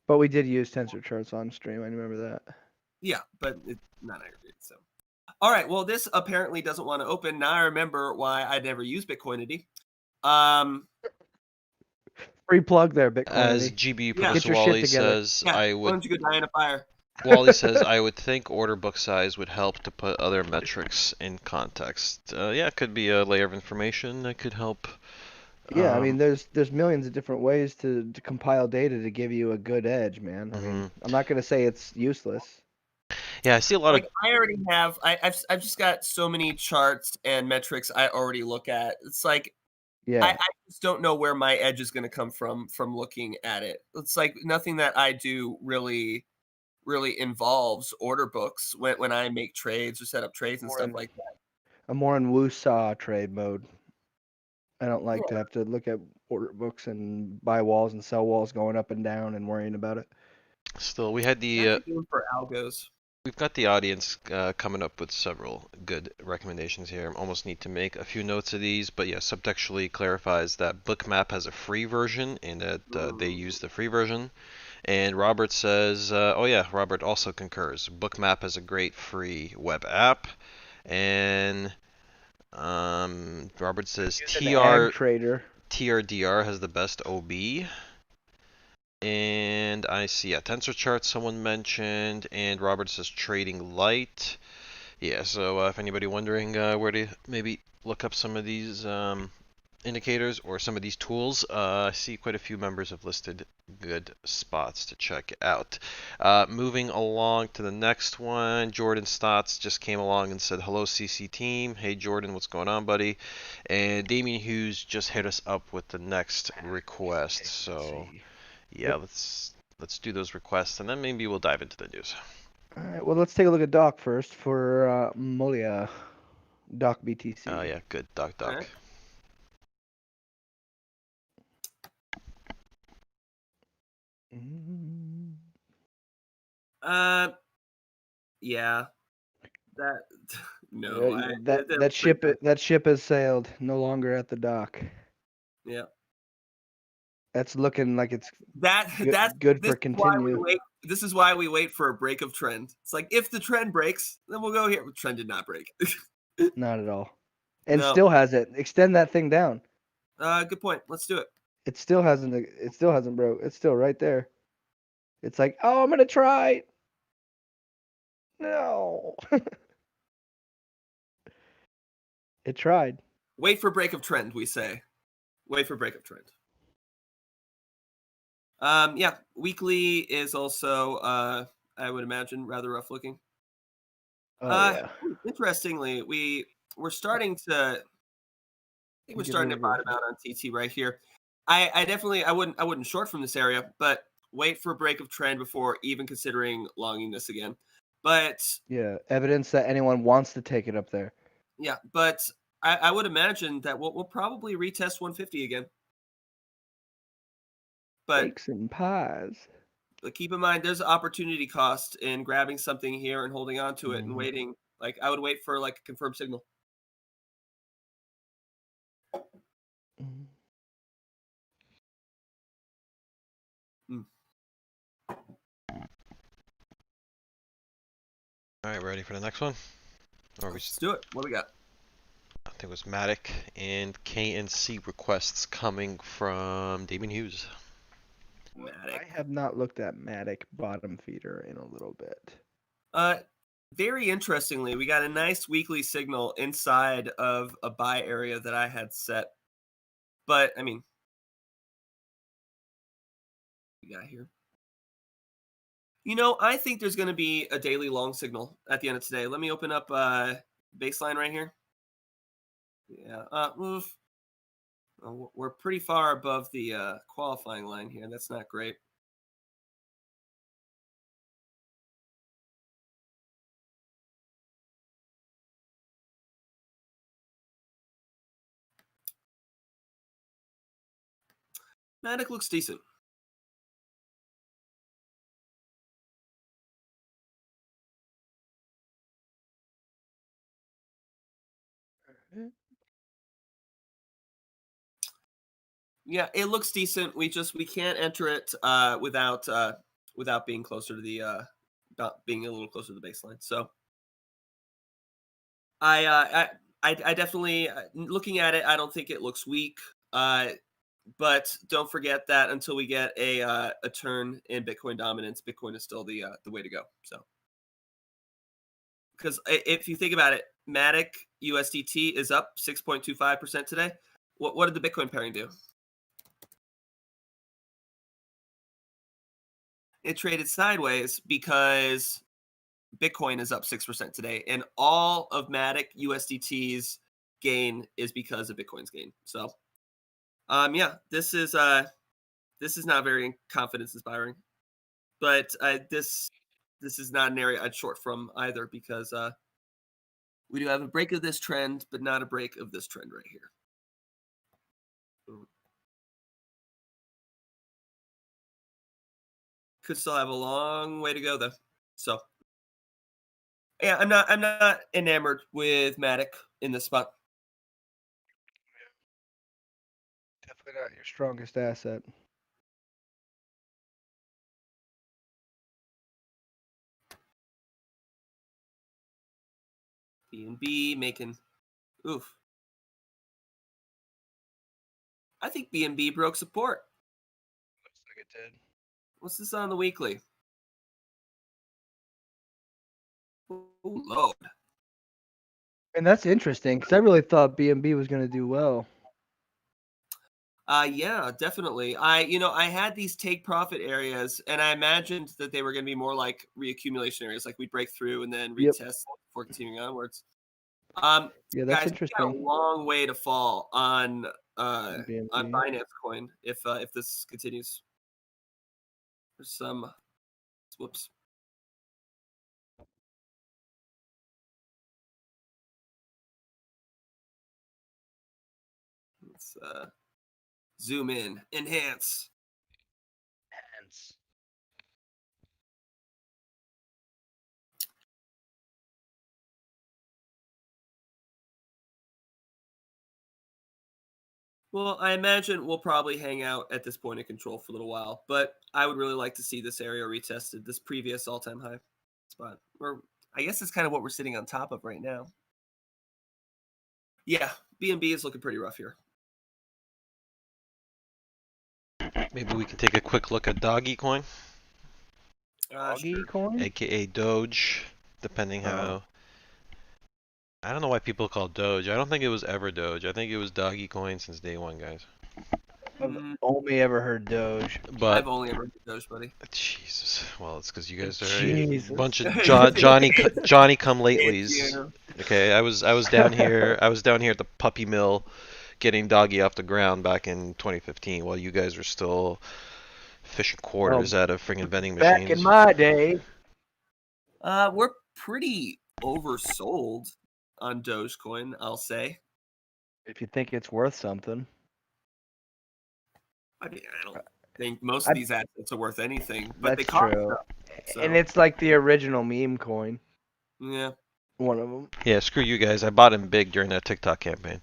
But we did use Tensor charts on stream. I remember that. Yeah, but it's not aggregated. So, all right. Well, this apparently doesn't want to open. Now I remember why I never used Bitcoinity. Free plug there, As Bitcoinity. GB Yeah. Professor Get your shit Wally together. says, Yeah. I Why would. don't you go die in a fire? Wally says, I would think order book size would help to put other metrics in context. Yeah, it could be a layer of information that could help. Yeah, I mean, there's millions of different ways to compile data to give you a good edge, man. I mean, I'm not gonna say it's useless. Yeah, I see a lot Like of. I already have. I've just got so many charts and metrics I already look at. It's like Yeah. I just don't know where my edge is going to come from looking at it. It's like nothing that I do really involves order books when I make trades or set up trades and stuff like that. I'm more in Woo-saw trade mode. I don't like to Yeah. have to look at order books and buy walls and sell walls going up and down and worrying about it. Still, we had the. That's a game for algos. We've got the audience coming up with several good recommendations here. I almost need to make a few notes of these, but yeah, subtextually clarifies that Bookmap has a free version and that they use the free version. And Robert says, oh yeah, Robert also concurs. Bookmap has a great free web app. And Robert says TRDR has the best OB. And I see a tensor chart someone mentioned, and Robert says trading light. Yeah, so if anybody wondering where to maybe look up some of these indicators or some of these tools, I see quite a few members have listed good spots to check out. Moving along to the next one, Jordan Stotts just came along and said, hello CC team. Hey Jordan, what's going on, buddy? And Damien Hughes just hit us up with the next request. So yeah, let's do those requests, and then maybe we'll dive into the news. All right, well, let's take a look at Doc first for Molia. Doc BTC. Oh, yeah, good. Doc. Right. Yeah. That no. That ship has sailed. No longer at the dock. Yeah. That's looking like it's that's good for continue. This is why we wait for a break of trend. It's like if the trend breaks, then we'll go here. The trend did not break. Not at all. And No. still has it. Extend that thing down. Good point. Let's do it. It still hasn't broke. It's still right there. It's like, oh, I'm gonna try. No. It tried. Wait for break of trend, we say. Wait for break of trend. Yeah, weekly is also I would imagine rather rough looking. Yeah. Interestingly, we're starting to bottom out on TT right here. I definitely I wouldn't short from this area, but wait for a break of trend before even considering longing this again. But yeah, evidence that anyone wants to take it up there. Yeah, but I would imagine that we'll probably retest 150 again. But cakes and pies. But keep in mind, there's opportunity cost in grabbing something here and holding on to it and waiting. Like I would wait for like a confirmed signal. All right, ready for the next one? Let's do it. What do we got? I think it was Matic and KNC requests coming from Damien Hughes. Matic. I have not looked at Matic bottom feeder in a little bit. Very interestingly, we got a nice weekly signal inside of a buy area that I had set. But I mean, we got here. You know, I think there's going to be a daily long signal at the end of today. Let me open up baseline right here. Yeah, move. We're pretty far above the qualifying line here. That's not great. Matic looks decent. Yeah, it looks decent. We can't enter it without being closer to the being a little closer to the baseline. So I definitely looking at it. I don't think it looks weak. But don't forget that until we get a turn in Bitcoin dominance, Bitcoin is still the way to go. So because if you think about it, Matic USDT is up 6.25% today. What did the Bitcoin pairing do? It traded sideways because Bitcoin is up 6% today, and all of Matic USDT's gain is because of Bitcoin's gain. So, yeah, this is not very confidence inspiring, but this is not an area I'd short from either because we do have a break of this trend, but not a break of this trend right here. Could still have a long way to go though. So yeah, I'm not enamored with Matic in this spot. Definitely not your strongest asset. BNB making oof. I think BNB broke support. Looks like it did. What's this on the weekly? Ooh, load. And that's interesting because I really thought BNB was going to do well. Yeah, definitely. I had these take profit areas, and I imagined that they were going to be more like reaccumulation areas, like we'd break through and then Yep. retest before continuing onwards. Yeah, that's Guys, we got a interesting. long way to fall on BNB. Binance Coin if this continues. There's some whoops. Let's zoom in, enhance. Well, I imagine we'll probably hang out at this point of control for a little while, but I would really like to see this area retested, this previous all-time high spot. Or I guess it's kind of what we're sitting on top of right now. Yeah, BNB is looking pretty rough here. Maybe we can take a quick look at Doggy Coin, Doggy Sure. coin? aka Doge, depending how. I don't know why people call it Doge. I don't think it was ever Doge. I think it was Doggy Coin since day one, guys. I've only ever heard Doge. But I've only ever heard those, buddy. Jesus, well, it's because you guys are Jesus. a bunch of Johnny come latelys. Yeah. Okay, I was down here. I was down here at the puppy mill, getting Doggy off the ground back in 2015, while you guys were still fishing quarters out of friggin' vending machines. Back in my day. We're pretty oversold on Dogecoin, I'll say. If you think it's worth something. I mean, I don't think most of these assets are worth anything, but That's they cost true. so. And it's like the original meme coin. Yeah. One of them. Yeah, screw you guys. I bought him big during that TikTok campaign.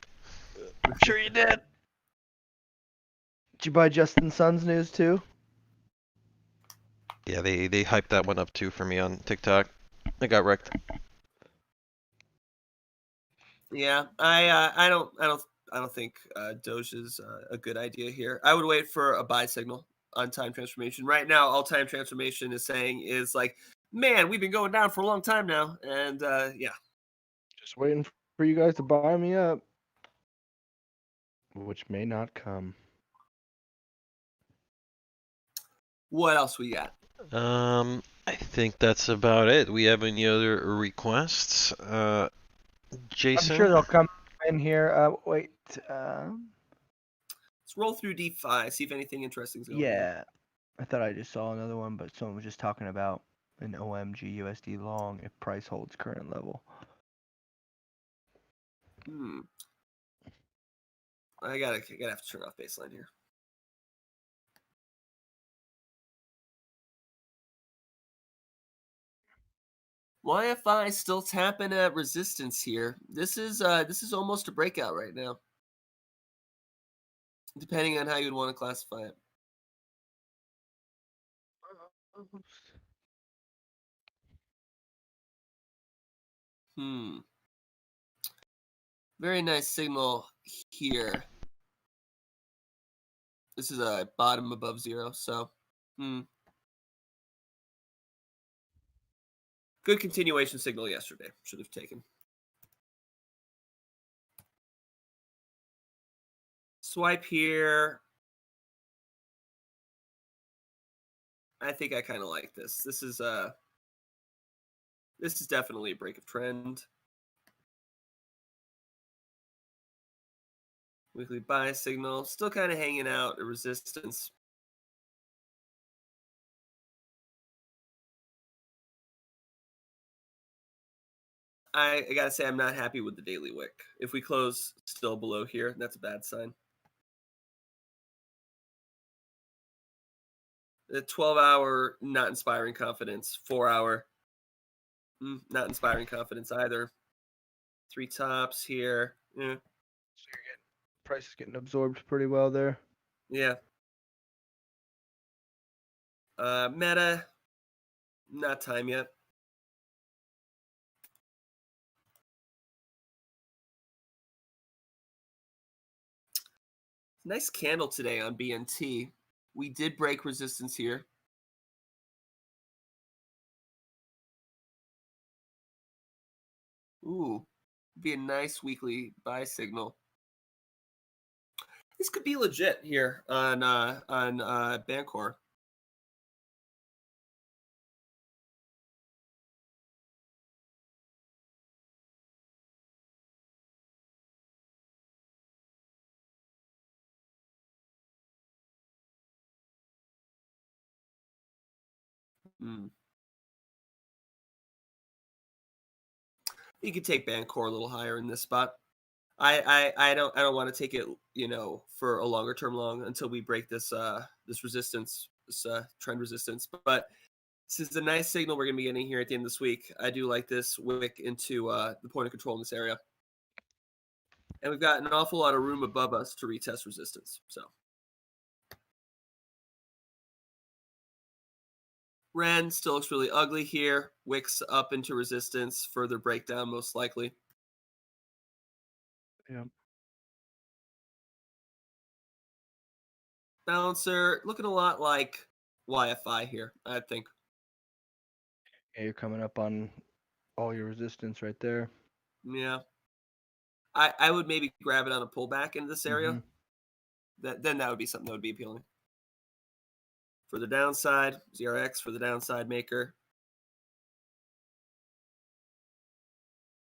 Sure you did. Did you buy Justin Sun's news too? Yeah, they hyped that one up too for me on TikTok. I got wrecked. Yeah, I don't think Doge is a good idea here. I would wait for a buy signal on time transformation. Right now, all time transformation is saying is like, man, we've been going down for a long time now, and yeah. Just waiting for you guys to buy me up. Which may not come. What else we got? I think that's about it. We have any other requests? Jason? I'm sure they'll come in here. Wait. Let's roll through DeFi, see if anything interesting is going on. Yeah. I thought I just saw another one, but someone was just talking about an OMG USD long if price holds current level. I gotta have to turn off baseline here. YFI still tapping at resistance here. This is almost a breakout right now, depending on how you'd want to classify it. Very nice signal here. This is a bottom above zero, so good continuation signal yesterday. Should have taken. Swipe here. I think I kind of like this. This is definitely a break of trend. Weekly buy signal, still kind of hanging out at resistance. I gotta say, I'm not happy with the daily wick. If we close still below here, that's a bad sign. The 12-hour, not inspiring confidence. 4-hour, not inspiring confidence either. 3 tops here. Yeah. So price is getting absorbed pretty well there. Yeah. Meta, not time yet. Nice candle today on BNT. We did break resistance here. Ooh, be a nice weekly buy signal. This could be legit here on Bancor. You could take Bancor a little higher in this spot. I don't want to take it, for a longer term long until we break this this resistance, this trend resistance. But this is a nice signal we're gonna be getting here at the end of this week. I do like this wick into the point of control in this area. And we've got an awful lot of room above us to retest resistance. So Ren still looks really ugly here. Wicks up into resistance, further breakdown most likely. Yeah. Balancer looking a lot like YFI here, I think. Yeah, you're coming up on all your resistance right there. Yeah. I would maybe grab it on a pullback into this area. Then that would be something that would be appealing. For the downside, ZRX for the downside maker.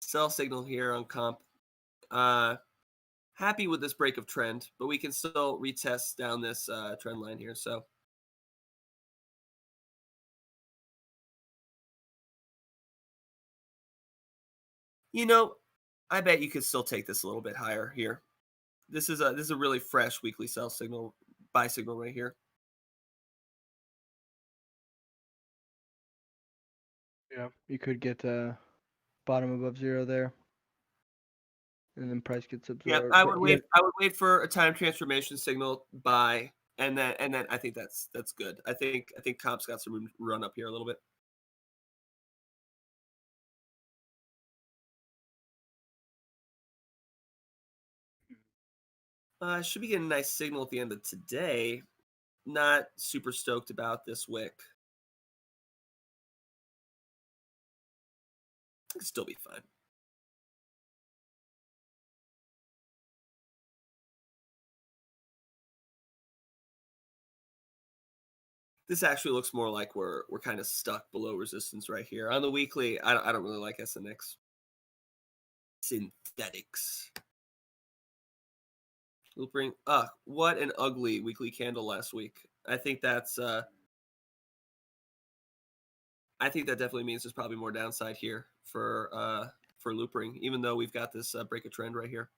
Sell signal here on comp. Happy with this break of trend, but we can still retest down this trend line here. So I bet you could still take this a little bit higher here. This is a really fresh weekly sell signal, buy signal right here. Yeah, you could get bottom above zero there, and then price gets absorbed. Yeah, I would wait. I would wait for a time transformation signal buy, and then I think that's good. I think comp's got some room to run up here a little bit. Should be getting a nice signal at the end of today. Not super stoked about this wick. It'll still be fine. This actually looks more like we're kind of stuck below resistance right here. On the weekly, I don't really like SNX. Synthetics. We'll bring what an ugly weekly candle last week. I think that definitely means there's probably more downside here for loopring, even though we've got this break a trend right here.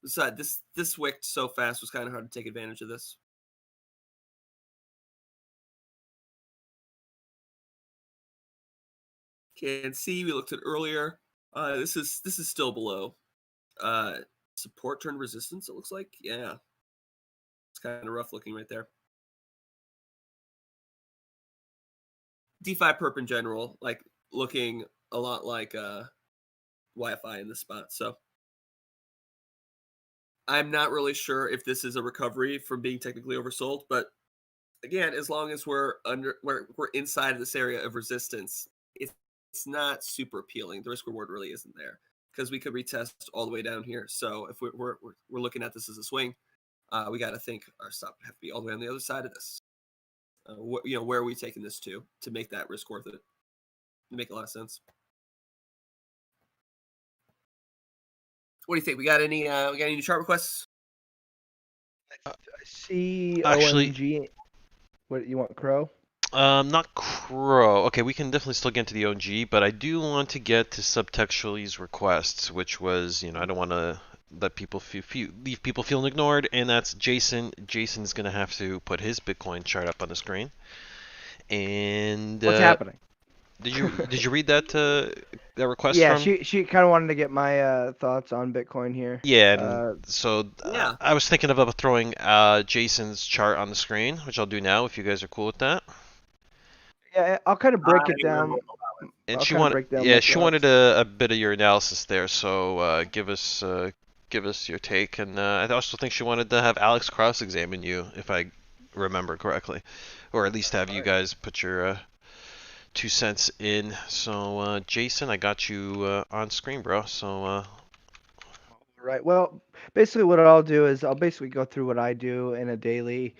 This wicked so fast was kind of hard to take advantage of this. Can see we looked at earlier. This is still below support turned resistance. It looks like, yeah, it's kind of rough looking right there. DeFi perp in general, like looking a lot like Wi-Fi in this spot. So I'm not really sure if this is a recovery from being technically oversold, but again, as long as we're inside of this area of resistance, it's not super appealing. The risk reward really isn't there because we could retest all the way down here. So if we're looking at this as a swing, we got to think our stop have to be all the way on the other side of this. Where are we taking this to make that risk worth it? To make a lot of sense. What do you think? We got any new chart requests? I see Actually- OMG. What you want, Crow? Not Crow. Okay, we can definitely still get into the ONG, but I do want to get to Subtextually's requests, which was, I don't want to let people leave people feeling ignored, and that's Jason. Jason's gonna have to put his Bitcoin chart up on the screen. And What's happening? Did you read that request? Yeah, from? she kind of wanted to get my thoughts on Bitcoin here. Yeah, so Yeah. I was thinking about throwing Jason's chart on the screen, which I'll do now if you guys are cool with that. Yeah, I'll kind of break it down. And I'll she kinda wanted, break down yeah, my she thoughts. wanted a bit of your analysis there. So give us your take, and I also think she wanted to have Alex cross-examine you, if I remember correctly, or at least have you guys put your 2 cents in. So Jason, I got you on screen, bro. So Right. Well, basically what I'll do is I'll basically go through what I do in a daily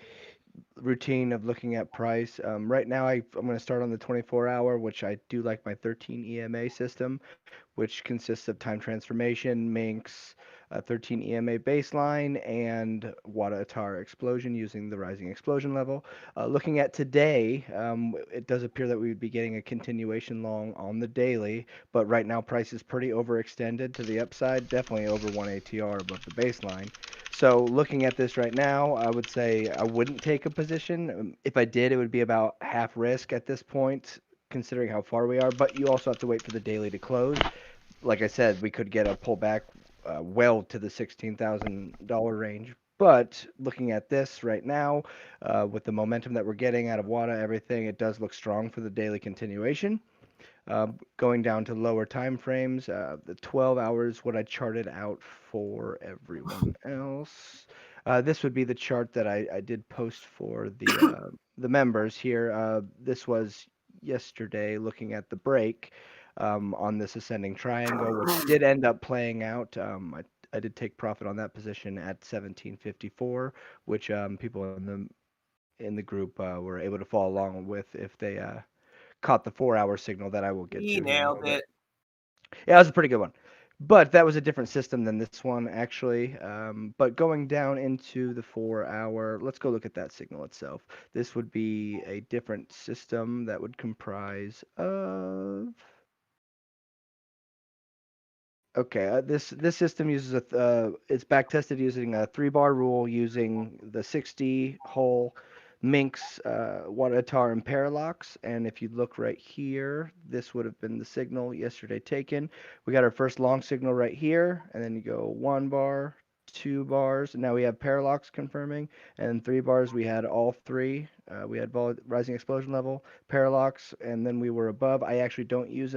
routine of looking at price. Right now I'm going to start on the 24-hour, which I do like my 13 EMA system, which consists of time transformation, minks, 13 EMA baseline, and Wada Atara explosion using the rising explosion level. Looking at today, it does appear that we would be getting a continuation long on the daily, but right now price is pretty overextended to the upside, definitely over 1 ATR above the baseline. So looking at this right now, I would say I wouldn't take a position. If I did, it would be about half risk at this point, considering how far we are, but you also have to wait for the daily to close. Like I said, we could get a pullback well to the $16,000 range. But looking at this right now, with the momentum that we're getting out of WADA, everything, it does look strong for the daily continuation. Going down to lower time frames, the 12 hours, what I charted out for everyone else. This would be the chart that I did post for the members here. This was yesterday, looking at the break on this ascending triangle, which did end up playing out. I did take profit on that position at 1754, which people in the group were able to follow along with if they caught the 4-hour signal that I will get He to here in a nailed little bit. it. Yeah, that was a pretty good one. But that was a different system than this one, actually. But going down into the 4-hour, let's go look at that signal itself. This would be a different system that would comprise of... Okay, this system uses it's back tested using a 3-bar rule using the 60 hole minks, Wadatar, and Parallax. And if you look right here, this would have been the signal yesterday taken. We got our first long signal right here, and then you go 1 bar, 2 bars, and now we have Parallax confirming, and 3 bars we had all three. We had rising explosion level, Parallax, and then we were above. I actually don't use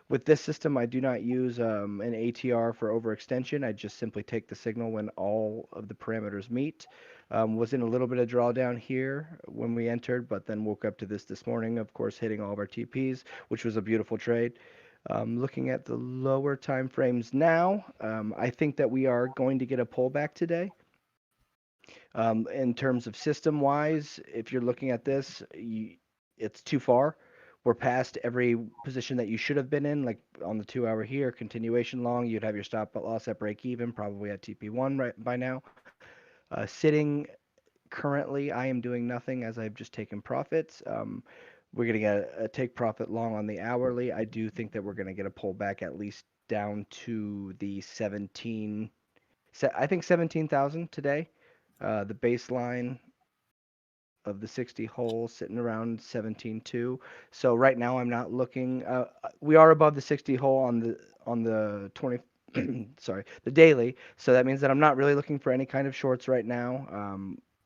with this system, I do not use an ATR for overextension. I just simply take the signal when all of the parameters meet. Was in a little bit of drawdown here when we entered, but then woke up to this morning, of course, hitting all of our TPs, which was a beautiful trade. Looking at the lower time frames now, I think that we are going to get a pullback today. In terms of system wise, if you're looking at this, it's too far. We're past every position that you should have been in, like on the 2 hour here, continuation long, you'd have your stop loss at break even, probably at TP1 right by now. Sitting currently, I am doing nothing as I've just taken profits. We're going to get a take profit long on the hourly. I do think that we're going to get a pullback at least down to the 17, I think 17,000 today. The baseline of the 60 holes sitting around 17.2. So right now I'm not looking. We are above the 60 hole on the 20. Sorry, the daily. So that means that I'm not really looking for any kind of shorts right now.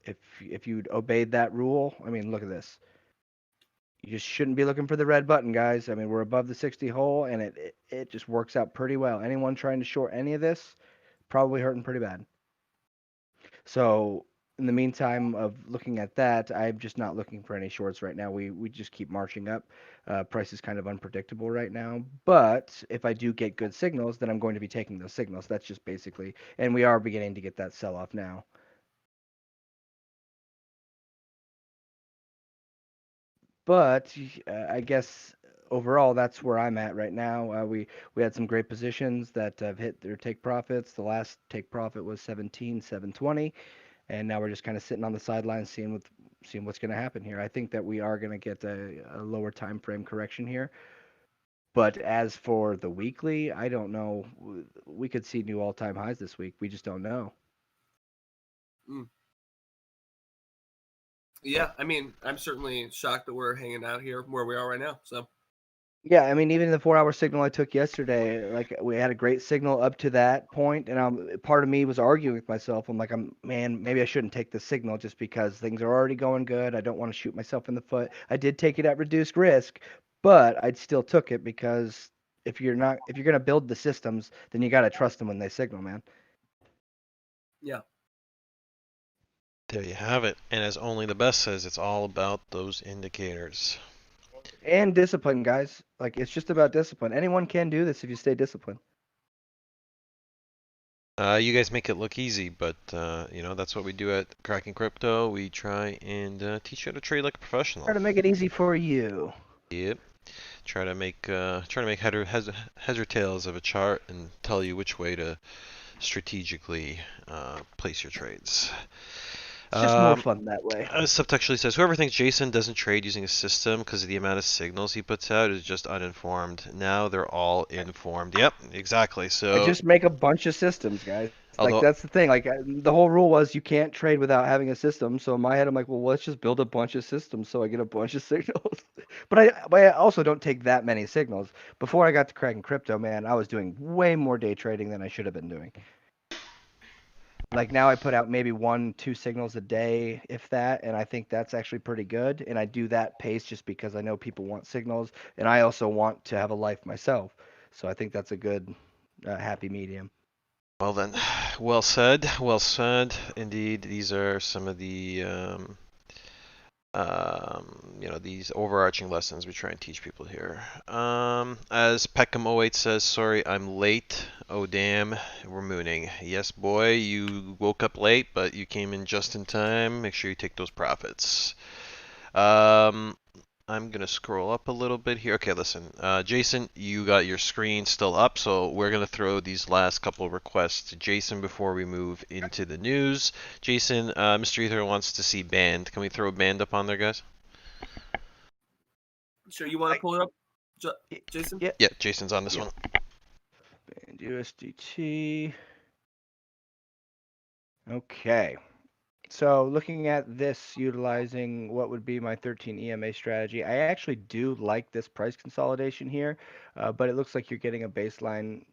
If you'd obeyed that rule, I mean, look at this. You just shouldn't be looking for the red button, guys. I mean, we're above the 60 hole, and it just works out pretty well. Anyone trying to short any of this, probably hurting pretty bad. So in the meantime of looking at that, I'm just not looking for any shorts right now. We just keep marching up. Price is kind of unpredictable right now. But if I do get good signals, then I'm going to be taking those signals. That's just basically, and we are beginning to get that sell off now. But I guess overall, that's where I'm at right now. We had some great positions that have hit their take profits. The last take profit was 17,720. And now we're just kind of sitting on the sidelines, seeing what's going to happen here. I think that we are going to get a lower time frame correction here. But as for the weekly, I don't know. We could see new all-time highs this week. We just don't know. Yeah, I mean, I'm certainly shocked that we're hanging out here where we are right now. So. Yeah, I mean, even the 4 hour signal I took yesterday, like we had a great signal up to that point, and part of me was arguing with myself. I'm like, man, maybe I shouldn't take the signal just because things are already going good. I don't want to shoot myself in the foot. I did take it at reduced risk, but I still took it because if you're gonna build the systems, then you gotta trust them when they signal, man. Yeah. There you have it. And as only the best says, it's all about those indicators. And discipline, guys. Like it's just about discipline. Anyone can do this if you stay disciplined. You guys make it look easy, but that's what we do at Cracking Crypto. We try and teach you how to trade like a professional. Try to make it easy for you. Yep. Try to make heads or tails of a chart and tell you which way to strategically place your trades. It's just more fun that way. Subtextually says, whoever thinks Jason doesn't trade using a system because of the amount of signals he puts out is just uninformed. Now they're all informed. Yep, exactly. So I just make a bunch of systems, guys. Although, like that's the thing. Like the whole rule was you can't trade without having a system. So in my head, I'm like, well, let's just build a bunch of systems so I get a bunch of signals. but I also don't take that many signals. Before I got to cracking crypto, man, I was doing way more day trading than I should have been doing. Like now I put out maybe 1-2 signals a day, if that, and I think that's actually pretty good. And I do that pace just because I know people want signals, and I also want to have a life myself. So I think that's a good, happy medium. Well then, well said, well said. Indeed, these are some of the these overarching lessons we try and teach people here. As Peckham08 says, sorry, I'm late. Oh, damn, we're mooning. Yes, boy, you woke up late, but you came in just in time. Make sure you take those profits. I'm going to scroll up a little bit here. Okay, listen. Jason, you got your screen still up, so we're going to throw these last couple of requests to Jason before we move into the news. Jason, Mr. Ether wants to see band. Can we throw a band up on there, guys? Sure, you want to pull it up, Jason? Yeah, Jason's on this one. Band USDT. Okay. So looking at this, utilizing what would be my 13 EMA strategy, I actually do like this price consolidation here, but it looks like you're getting a baseline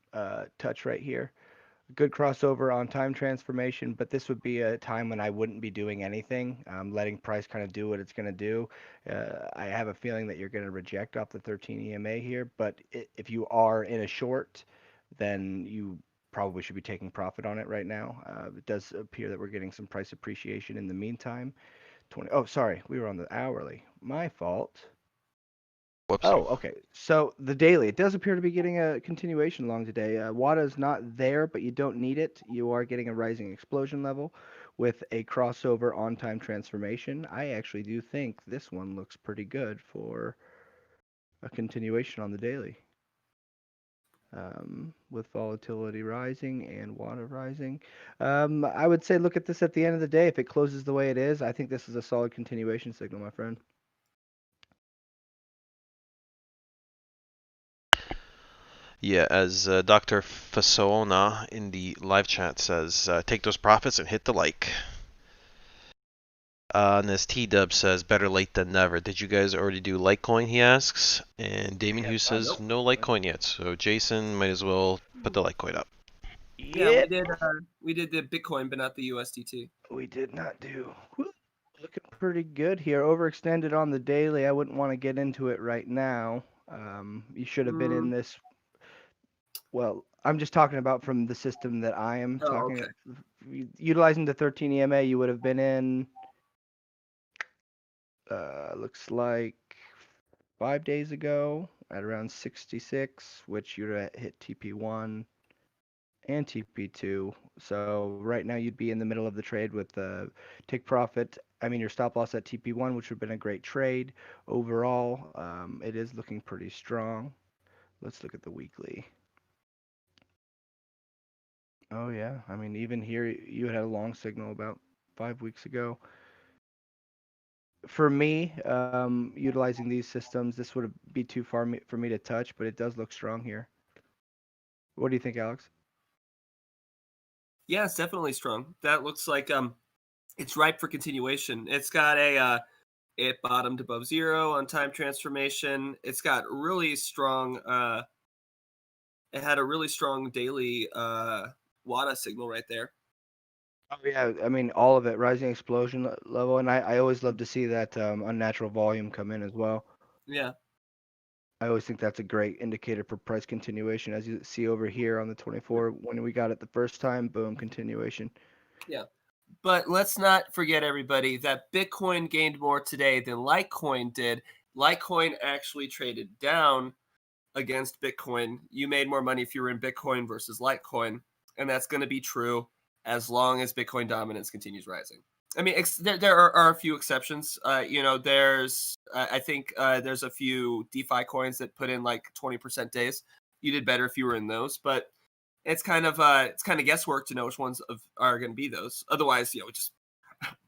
touch right here. Good crossover on time transformation, but this would be a time when I wouldn't be doing anything, letting price kind of do what it's going to do. I have a feeling that you're going to reject off the 13 EMA here, but if you are in a short, then you probably should be taking profit on it right now. It does appear that we're getting some price appreciation in the meantime. Oh, sorry, we were on the hourly. My fault. Whoops. Oh, okay. So the daily, it does appear to be getting a continuation long today. WADA is not there, but you don't need it. You are getting a rising explosion level, with a crossover on-time transformation. I actually do think this one looks pretty good for a continuation on the daily. With volatility rising and water rising. I would say look at this at the end of the day. If it closes the way it is, I think this is a solid continuation signal, my friend. Yeah, as Dr. Fasona in the live chat says, take those profits and hit the like. And as T-Dub says, better late than never. Did you guys already do Litecoin, he asks. And Damien Hughes says, Nope. no Litecoin yet. So Jason might as well put the Litecoin up. Yeah, Yep. we did the Bitcoin, but not the USDT. We did not do. Looking pretty good here. Overextended on the daily. I wouldn't want to get into it right now. You should have been in this. Well, I'm just talking about from the system that I am Oh, talking. okay. Utilizing the 13 EMA, you would have been in. Looks like 5 days ago at around 66, which you'd have hit TP1 and TP2. So right now you'd be in the middle of the trade with the take profit. I mean your stop loss at TP1, which would have been a great trade overall. It is looking pretty strong. Let's look at the weekly. Oh yeah, I mean even here you had a long signal about 5 weeks ago. For me, utilizing these systems, this would be too far for me to touch, but it does look strong here. What do you think, Alex? Yeah, it's definitely strong. That looks like it's ripe for continuation. It's got it bottomed above zero on time transformation. It's got really strong it had a really strong daily WADA signal right there. Oh yeah, I mean all of it, rising explosion level, and I always love to see that unnatural volume come in as well. Yeah. I always think that's a great indicator for price continuation, as you see over here on the 24 when we got it the first time. Boom, continuation. Yeah. But let's not forget, everybody, that Bitcoin gained more today than Litecoin did. Litecoin actually traded down against Bitcoin. You made more money if you were in Bitcoin versus Litecoin, and that's going to be true as long as Bitcoin dominance continues rising. I mean, there are a few exceptions. There's I think there's a few DeFi coins that put in like 20% days. You did better if you were in those, but it's kind of guesswork to know which ones are going to be those. Otherwise, just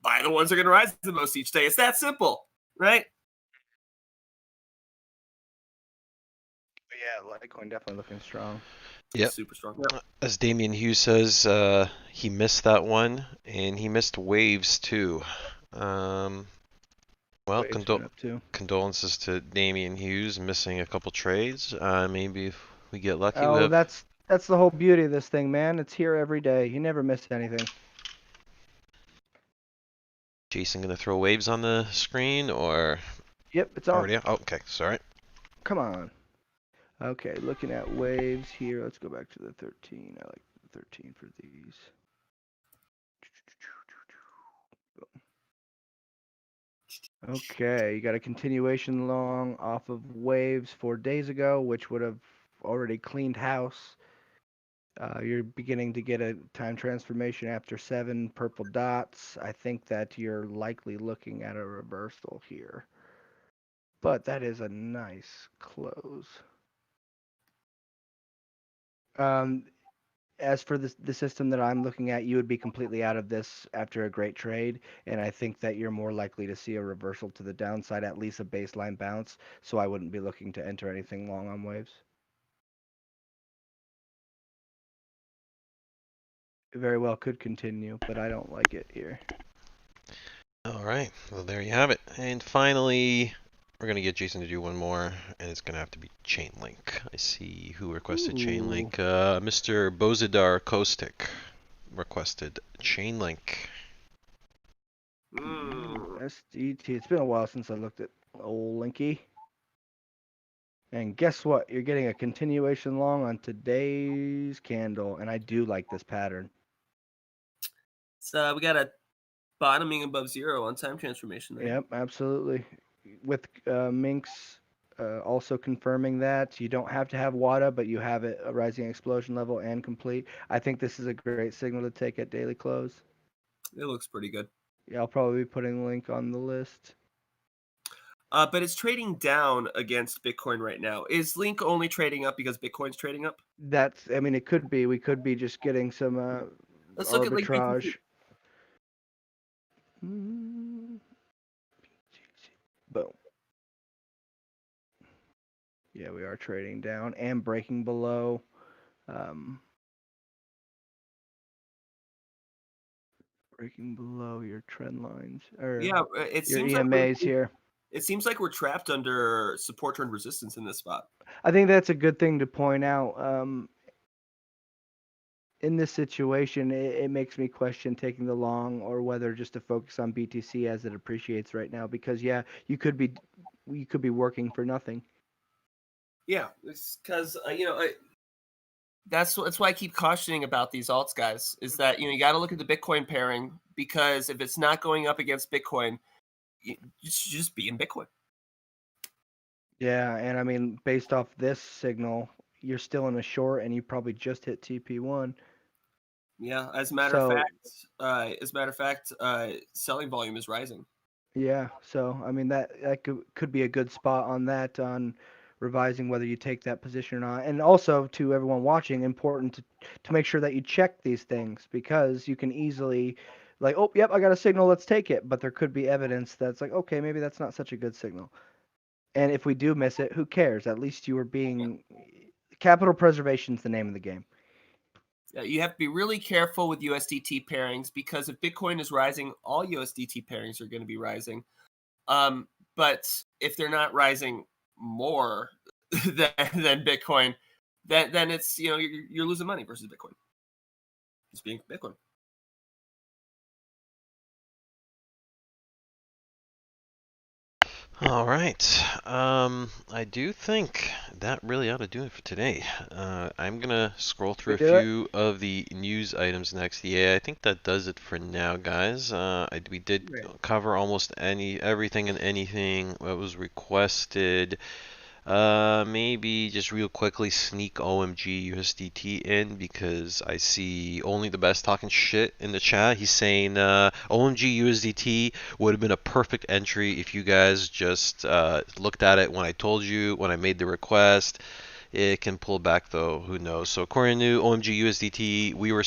buy the ones that are going to rise the most each day. It's that simple, right? But yeah, Litecoin definitely looking strong. Yep. Super strong. As Damien Hughes says, he missed that one, and he missed waves too. Well, Waves went up too. condolences to Damien Hughes missing a couple trades. Maybe if we get lucky, we Oh, have that's the whole beauty of this thing, man. It's here every day. You never miss anything. Jason gonna throw waves on the screen, or Yep, it's on. already? Oh, okay, sorry. Come on. Okay, looking at waves here. Let's go back to the 13. I like the 13 for these. Okay, you got a continuation long off of waves 4 days ago, which would have already cleaned house. You're beginning to get a time transformation after 7 purple dots. I think that you're likely looking at a reversal here. But that is a nice close. As for the system that I'm looking at, you would be completely out of this after a great trade, and I think that you're more likely to see a reversal to the downside, at least a baseline bounce, so I wouldn't be looking to enter anything long on waves. It very well could continue, but I don't like it here. All right, well there you have it. And finally, we're gonna get Jason to do one more, and it's gonna have to be Chainlink. I see who requested Chainlink. Mr. Bozidar Kostik requested Chainlink. SDT. It's been a while since I looked at old Linky. And guess what? You're getting a continuation long on today's candle, and I do like this pattern. So we got a bottoming above zero on time transformation there. Yep, absolutely. With Minx also confirming that you don't have to have WADA, but you have it a rising explosion level and complete. I think this is a great signal to take at daily close. It looks pretty good. Yeah, I'll probably be putting a link on the list. But it's trading down against Bitcoin right now. Is Link only trading up because Bitcoin's trading up? I mean, it could be. We could be just getting some Let's look at Link BTC. arbitrage. Boom. Yeah, we are trading down and breaking below. Breaking below your trend lines or Yeah, it your seems like EMAs here. it seems like we're trapped under support trend resistance in this spot. I think that's a good thing to point out. In this situation, it makes me question taking the long or whether just to focus on BTC as it appreciates right now. Because yeah, you could be working for nothing. Yeah, it's because that's why I keep cautioning about these alts, guys. Is that you got to look at the Bitcoin pairing, because if it's not going up against Bitcoin, you should just be in Bitcoin. Yeah, and I mean, based off this signal, you're still in a short, and you probably just hit TP1. Yeah, as a matter of fact, selling volume is rising. Yeah, so I mean that could be a good spot on that on revising whether you take that position or not. And also to everyone watching, important to make sure that you check these things because you can easily like, oh, yep, I got a signal, let's take it. But there could be evidence that's like, okay, maybe that's not such a good signal. And if we do miss it, who cares? At least you were being capital preservation is the name of the game. You have to be really careful with USDT pairings because if Bitcoin is rising, all USDT pairings are going to be rising. But if they're not rising more than Bitcoin, then it's you're losing money versus Bitcoin. Just being Bitcoin. All right. I do think that really ought to do it for today. I'm gonna scroll through a few of the news items next. Yeah, I think that does it for now, guys. We did cover almost everything and anything that was requested. Maybe just real quickly sneak OMG USDT in because I see only the best talking shit in the chat. He's saying OMG USDT would have been a perfect entry if you guys just looked at it when I told you, when I made the request. It can pull back though, who knows. So according to OMG USDT, we were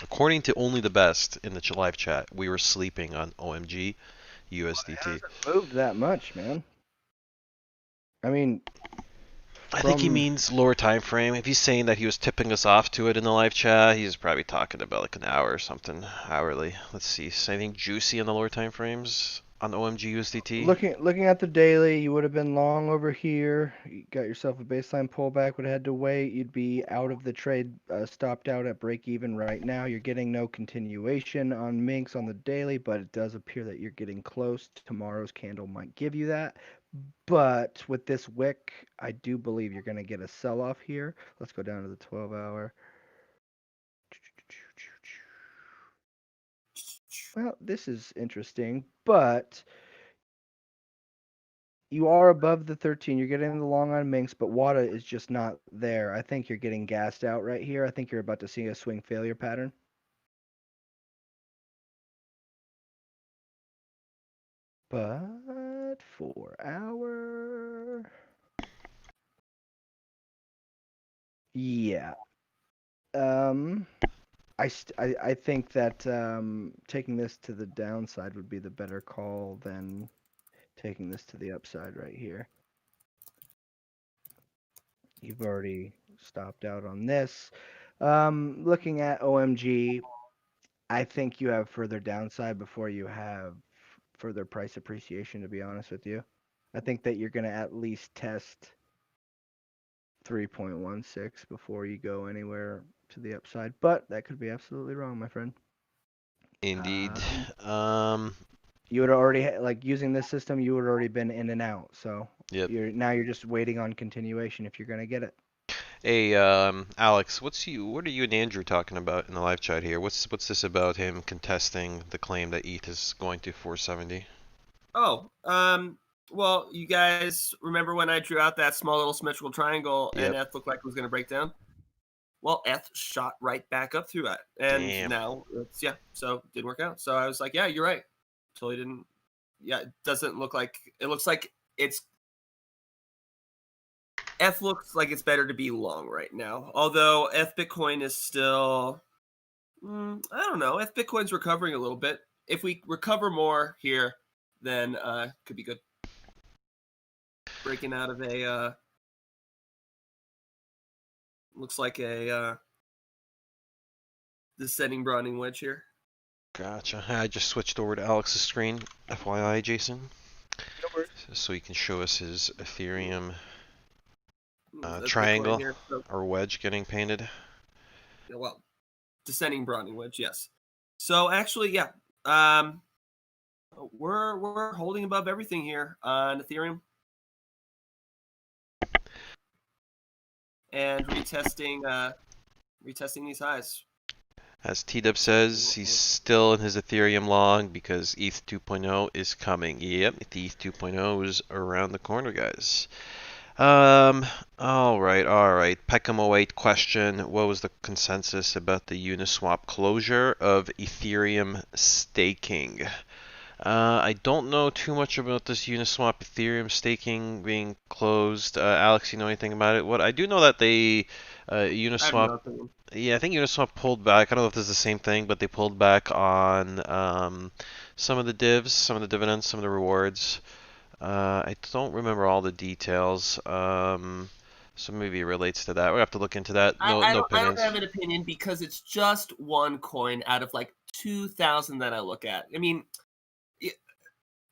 according to only the best in the live chat, we were sleeping on OMG USDT. It hasn't moved that much, man. I mean, I think he means lower time frame. If he's saying that he was tipping us off to it in the live chat, he's probably talking about like an hour or something hourly. Let's see. Anything juicy on the lower time frames on OMG USDT? Looking at the daily, you would have been long over here. You got yourself a baseline pullback. Would have had to wait. You'd be out of the trade, stopped out at break even right now. You're getting no continuation on Minx on the daily, but it does appear that you're getting close. Tomorrow's candle might give you that. But with this wick, I do believe you're going to get a sell-off here. Let's go down to the 12-hour. Well, this is interesting, but you are above the 13. You're getting the long on Minx, but WADA is just not there. I think you're getting gassed out right here. I think you're about to see a swing failure pattern. But 4-hour. Yeah. I think that taking this to the downside would be the better call than taking this to the upside right here. You've already stopped out on this. Looking at OMG, I think you have further downside before you have further price appreciation, to be honest with you. I think that you're going to at least test 3.16 before you go anywhere to the upside, but that could be absolutely wrong, my friend. Indeed. You would already like using this system. You would already been in and out. So yep. You're just waiting on continuation if you're gonna get it. Hey, Alex, what are you and Andrew talking about in the live chat here? What's this about him contesting the claim that ETH is going to 470? Oh, well, you guys remember when I drew out that small little symmetrical triangle and it looked like it was going to break down? Well, ETH shot right back up through that, and Damn. now so it didn't work out. So I was like, yeah, you're right. Totally didn't. Yeah, it doesn't look like it looks like it's ETH looks like it's better to be long right now. Although ETH Bitcoin is still, I don't know. ETH Bitcoin's recovering a little bit. If we recover more here, then could be good. Breaking out of a looks like a descending broadening wedge here. Gotcha. I just switched over to Alex's screen. FYI, Jason. No worries. So he can show us his Ethereum That's Bitcoin triangle here. So, or wedge getting painted. well, descending broadening wedge, yes. So actually, yeah, we're holding above everything here on Ethereum, and retesting these highs. As T-Dub says, he's still in his Ethereum long because ETH 2.0 is coming. Yep, the ETH 2.0 is around the corner, guys. All right. Peckham08 question: what was the consensus about the Uniswap closure of Ethereum staking? I don't know too much about this Uniswap Ethereum staking being closed. Alex, you know anything about it? What I do know that they I have Uniswap. no opinion. Yeah, I think Uniswap pulled back. I don't know if this is the same thing, but they pulled back on some of the divs, some of the dividends, some of the rewards. I don't remember all the details. So maybe it relates to that. We have to look into that. No, I no don't opinions. have an opinion because it's just one coin out of like 2,000 that I look at. I mean,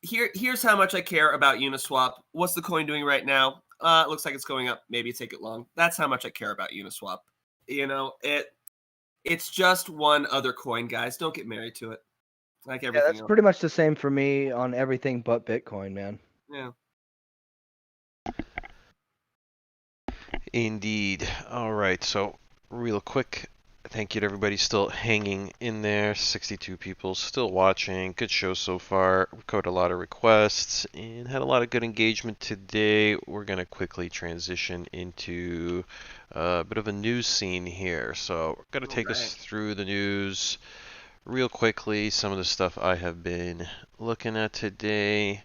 here's how much I care about Uniswap. What's the coin doing right now? It looks like it's going up. Maybe take it long. That's how much I care about Uniswap. You know, it's just one other coin, guys. Don't get married to it. Like Yeah, everything that's else. pretty much the same for me on everything but Bitcoin, man. Yeah. Indeed. All right. So, real quick, thank you to everybody still hanging in there. 62 people still watching. Good show so far. We covered a lot of requests and had a lot of good engagement today. We're going to quickly transition into a bit of a news scene here. So, we're going to take us through the news real quickly. Some of the stuff I have been looking at today.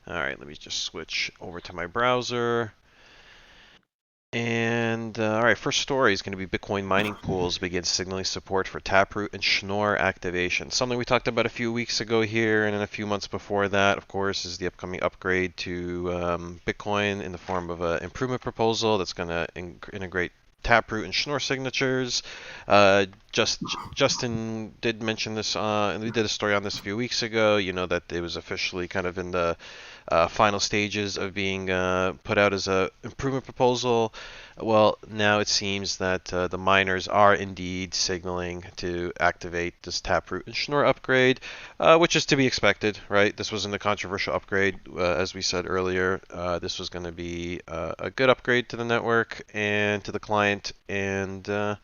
All right, let me just switch over to my browser. And all right, first story is going to be Bitcoin mining pools begin signaling support for Taproot and Schnorr activation. Something we talked about a few weeks ago here, and then a few months before that, of course, is the upcoming upgrade to Bitcoin in the form of an improvement proposal that's going to integrate Taproot and Schnorr signatures. Justin did mention this, and we did a story on this a few weeks ago. You know that it was officially kind of in the final stages of being put out as a improvement proposal. Well, now it seems that the miners are indeed signaling to activate this Taproot and Schnorr upgrade, which is to be expected, right? This wasn't a controversial upgrade, as we said earlier. This was going to be a good upgrade to the network and to the client, and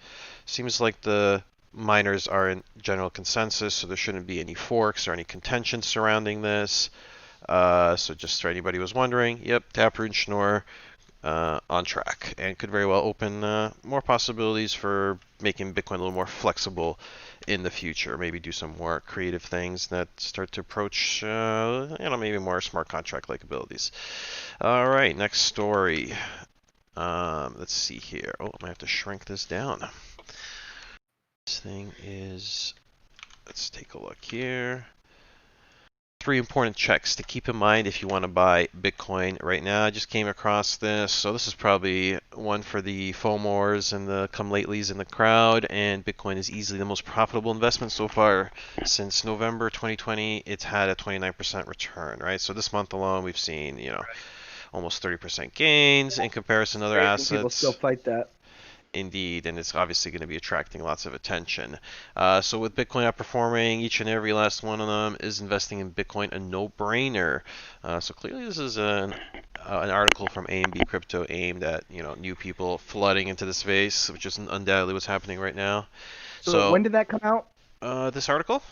seems like the miners are in general consensus, so there shouldn't be any forks or any contention surrounding this. So just for anybody who was wondering, yep, Taproot and Schnorr on track, and could very well open more possibilities for making Bitcoin a little more flexible in the future. Maybe do some more creative things that start to approach, maybe more smart contract-like abilities. All right, next story. Let's see here. Oh, I might have to shrink this down. This thing is. Let's take a look here. 3 important checks to keep in mind if you want to buy Bitcoin right now. I just came across this, so this is probably one for the FOMOers and the come latelys in the crowd, and Bitcoin is easily the most profitable investment so far. Since November 2020, it's had a 29% return, right? So this month alone, we've seen, almost 30% gains in comparison to other assets. People still fight that. Indeed, and it's obviously going to be attracting lots of attention. So with Bitcoin outperforming each and every last one of them, is investing in Bitcoin a no-brainer? So clearly this is an article from AMB Crypto aimed at new people flooding into the space, which is undoubtedly what's happening right now. So when did that come out? This article?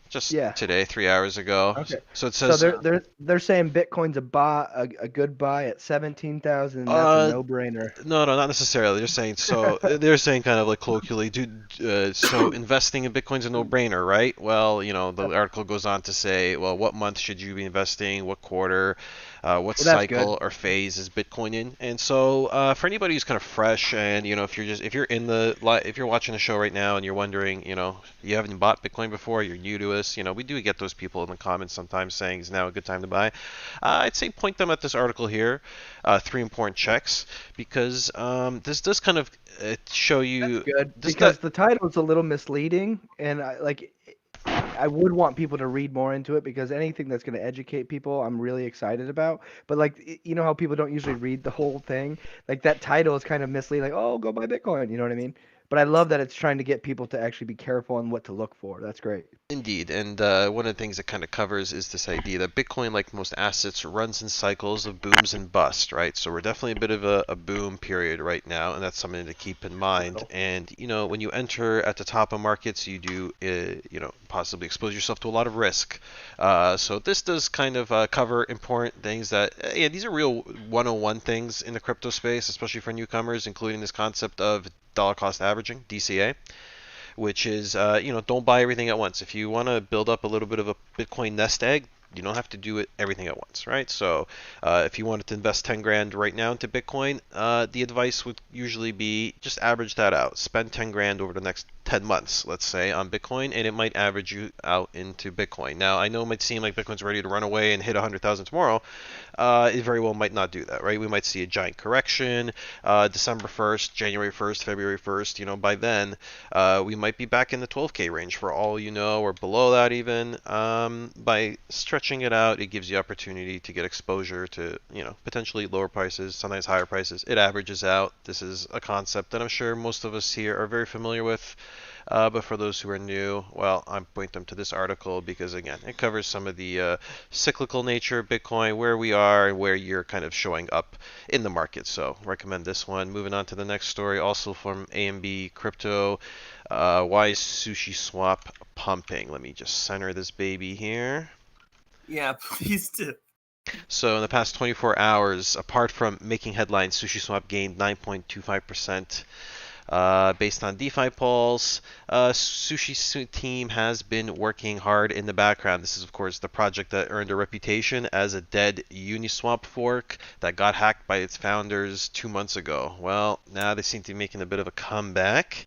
just Yeah. today, 3 hours ago. Okay. So it So says, they're saying Bitcoin's a good buy at 17,000, and that's a no-brainer. no, not necessarily. They're saying so. They're saying kind of like colloquially, so investing in Bitcoin's a no-brainer, right? Well, the article goes on to say, well, what month should you be investing? What quarter? What Well, that's cycle good. or phase is Bitcoin in? And so, for anybody who's kind of fresh, and if you're watching the show right now and you're wondering, you haven't bought Bitcoin before, you're new to us, we do get those people in the comments sometimes saying is now a good time to buy. I'd say point them at this article here, 3 important checks, because this does kind of show you Good, this because the title is a little misleading, and I would want people to read more into it, because anything that's going to educate people, I'm really excited about. But you know how people don't usually read the whole thing? Like that title is kind of misleading, like, oh, go buy Bitcoin. You know what I mean? But I love that it's trying to get people to actually be careful on what to look for. That's great. Indeed, and one of the things it kind of covers is this idea that Bitcoin, like most assets, runs in cycles of booms and busts, right? So we're definitely a bit of a boom period right now, and that's something to keep in mind. And when you enter at the top of markets, you do, possibly expose yourself to a lot of risk. So this does kind of cover important things that, yeah, these are real 101 things in the crypto space, especially for newcomers, including this concept of dollar cost averaging, DCA, which is, don't buy everything at once. If you want to build up a little bit of a Bitcoin nest egg, you don't have to do everything at once, right? So if you wanted to invest 10 grand right now into Bitcoin, the advice would usually be just average that out. Spend 10 grand over the next 10 months, let's say, on Bitcoin, and it might average you out into Bitcoin. Now, I know it might seem like Bitcoin's ready to run away and hit 100,000 tomorrow. It very well might not do that, right? We might see a giant correction, December 1st, January 1st, February 1st. By then, we might be back in the 12K range for all you know, or below that even. By stretching it out, it gives you opportunity to get exposure to, potentially lower prices, sometimes higher prices. It averages out. This is a concept that I'm sure most of us here are very familiar with. But for those who are new, well, I point them to this article because, again, it covers some of the cyclical nature of Bitcoin, where we are, and where you're kind of showing up in the market. So recommend this one. Moving on to the next story, also from AMB Crypto. Why is Sushi Swap pumping? Let me just center this baby here. Yeah, please do. So in the past 24 hours, apart from making headlines, SushiSwap gained 9.25%. Based on DeFi polls, Sushi's team has been working hard in the background. This is, of course, the project that earned a reputation as a dead Uniswap fork that got hacked by its founders 2 months ago. Well, now they seem to be making a bit of a comeback.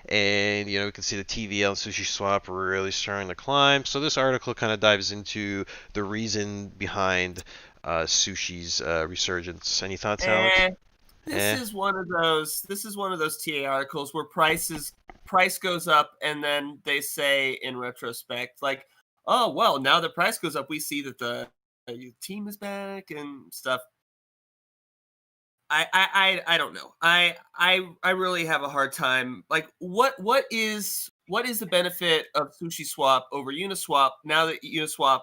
And we can see the TVL and SushiSwap really starting to climb. So this article kind of dives into the reason behind Sushi's resurgence. Any thoughts, Alex? This is one of those TA articles where price goes up, and then they say in retrospect, like, oh well, now the price goes up, we see that the team is back and stuff. I don't know. I really have a hard time. Like, what is the benefit of Sushi Swap over Uniswap now that Uniswap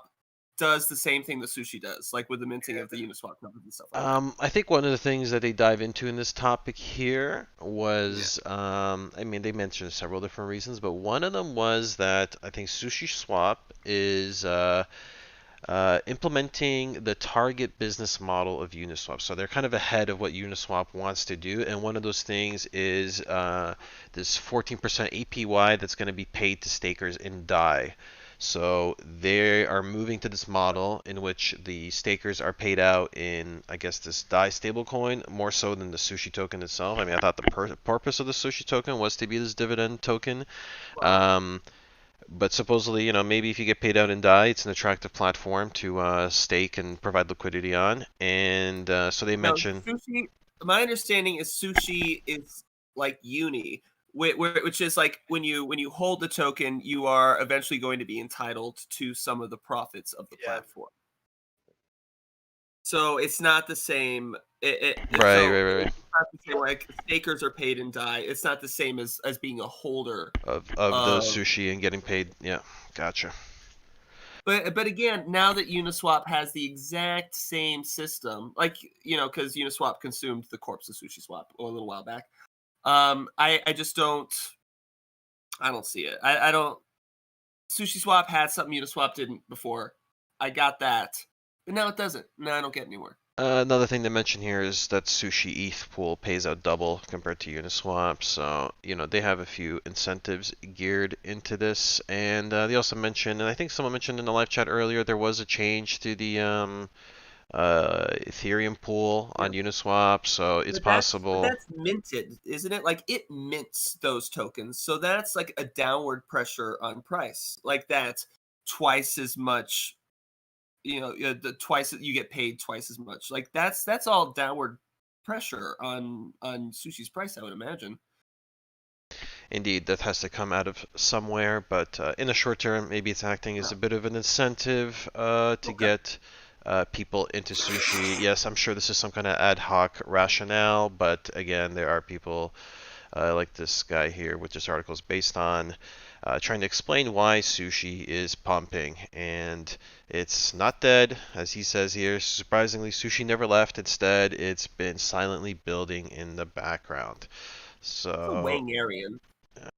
does the same thing that Sushi does, like with the minting of the Uniswap numbers and stuff like that? I think one of the things that they dive into in this topic here was, I mean, they mentioned several different reasons, but one of them was that I think Sushi Swap is implementing the target business model of Uniswap. So they're kind of ahead of what Uniswap wants to do, and one of those things is this 14% APY that's going to be paid to stakers in DAI. So they are moving to this model in which the stakers are paid out in, I guess, this DAI stablecoin more so than the Sushi token itself. I mean, I thought the purpose of the Sushi token was to be this dividend token. But supposedly, maybe if you get paid out in DAI, it's an attractive platform to stake and provide liquidity on. And so they mention. Sushi. My understanding is Sushi is like Uni, which is like when you hold the token, you are eventually going to be entitled to some of the profits of the platform. So it's not the same. Right. It's not the same, like stakers are paid in DAI. It's not the same as being a holder of the Sushi and getting paid. Yeah, gotcha. But again, now that Uniswap has the exact same system, like because Uniswap consumed the corpse of SushiSwap a little while back, I just don't see it. I don't. Sushi Swap had something Uniswap didn't before. I got that, but now it doesn't. Now I don't get it anymore. Another thing to mention here is that Sushi ETH pool pays out double compared to Uniswap, so they have a few incentives geared into this. And they also mentioned, and I think someone mentioned in the live chat earlier, there was a change to the Ethereum pool on Uniswap, so it's possible. But that's minted, isn't it? Like it mints those tokens, so that's like a downward pressure on price. Like that's twice as much. The twice you get paid twice as much. Like that's all downward pressure on Sushi's price, I would imagine. Indeed, that has to come out of somewhere, but in the short term, maybe it's acting as a bit of an incentive to get people into Sushi. Yes, I'm sure this is some kind of ad hoc rationale, but again, there are people like this guy here, which this article is based on, trying to explain why Sushi is pumping. And it's not dead, as he says here. Surprisingly, Sushi never left. Instead, it's been silently building in the background. So Wangarian.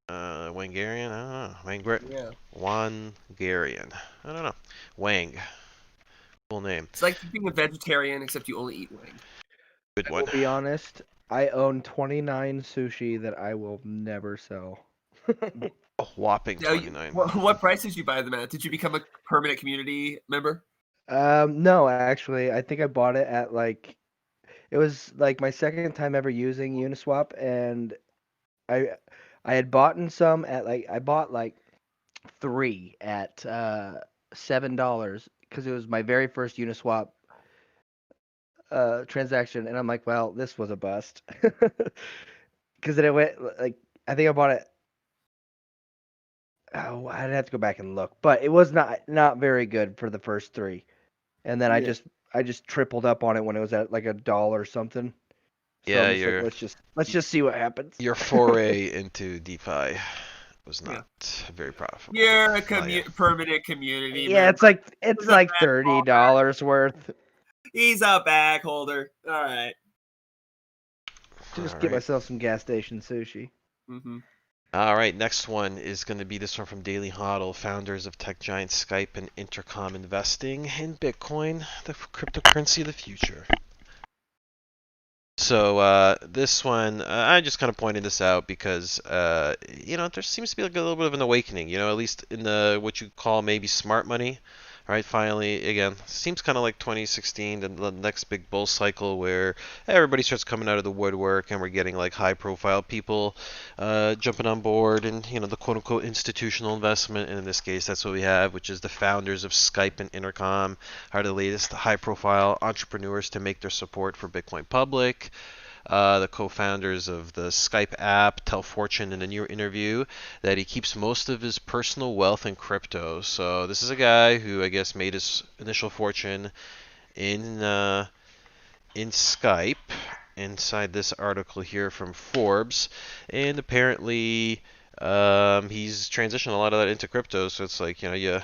Wangarian? I don't know. Yeah. Wangarian. I don't know. Wang. Cool name. It's like being a vegetarian, except you only eat wang. Good I one. will be honest. I own 29 sushi that I will never sell. A whopping 29. What price did you buy them at? Did you become a permanent community member? No, actually, I think I bought it at it was like my second time ever using Uniswap, and I had bought some at I bought 3 at $7 because it was my very first Uniswap transaction, and I'm like, well, this was a bust because then it went I think I bought it. Oh, I'd have to go back and look, but it was not very good for the first 3, and then I just tripled up on it when it was at like $1 something. So Yeah, I'm just like, let's just see what happens. Your foray into DeFi was not very profitable. You're a permanent community Yeah, member. it's like $30 worth. He's a bag holder. All right. Just get myself some gas station sushi. Mm-hmm. All right, next one is going to be this one from Daily Hodl, founders of tech giant Skype and Intercom investing in Bitcoin, the cryptocurrency of the future. So this one, I just kind of pointed this out because, there seems to be like a little bit of an awakening, at least in the what you call maybe smart money. Right, finally, again, seems kind of like 2016, the next big bull cycle where everybody starts coming out of the woodwork and we're getting like high-profile people jumping on board and, the quote-unquote institutional investment. And in this case, that's what we have, which is the founders of Skype and Intercom are the latest high-profile entrepreneurs to make their support for Bitcoin public. The co-founders of the Skype app tell Fortune in a new interview that he keeps most of his personal wealth in crypto. So this is a guy who I guess made his initial fortune in Skype. Inside this article here from Forbes, and apparently he's transitioned a lot of that into crypto. So it's like you're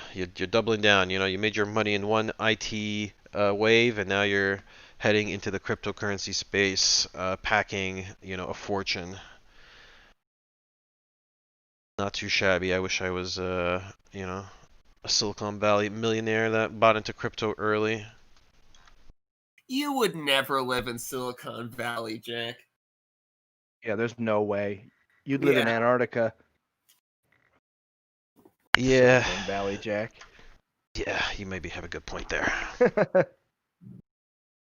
doubling down. You made your money in one IT wave, and now you're heading into the cryptocurrency space, packing, a fortune. Not too shabby. I wish I was, a Silicon Valley millionaire that bought into crypto early. You would never live in Silicon Valley, Jack. Yeah, there's no way. You'd live in Antarctica. Yeah. Silicon Valley, Jack. Yeah, you maybe have a good point there.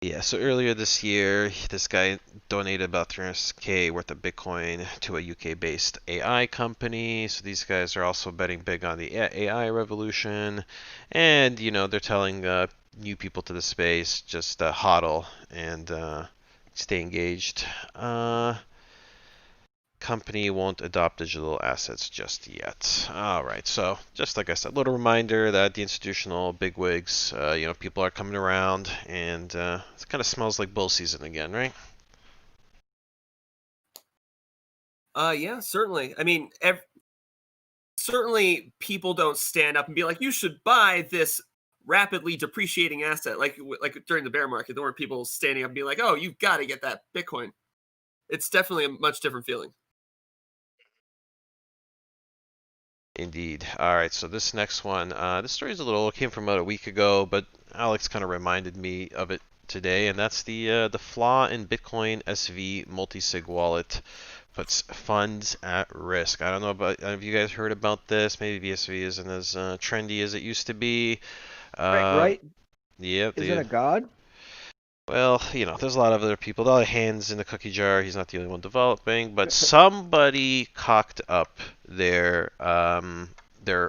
Yeah, so earlier this year, this guy donated about 300K worth of Bitcoin to a UK-based AI company. So these guys are also betting big on the AI revolution. And, they're telling new people to the space, just hodl and stay engaged. Company won't adopt digital assets just yet. All right, so just like I said, little reminder that the institutional bigwigs, people are coming around, and it kind of smells like bull season again, right? Yeah, certainly. I mean, certainly people don't stand up and be like, "You should buy this rapidly depreciating asset," like during the bear market. There weren't people standing up and being like, "Oh, you've got to get that Bitcoin." It's definitely a much different feeling. Indeed. All right, so this next one, this story is a little, it came from about a week ago, but Alex kind of reminded me of it today, and that's the flaw in Bitcoin SV multi-sig wallet puts funds at risk. I don't know about, have you guys heard about this? Maybe BSV isn't as trendy as it used to be. Right? Yep. Isn't it God? Well, there's a lot of other people, a lot of hands in the cookie jar. He's not the only one developing, but somebody cocked up their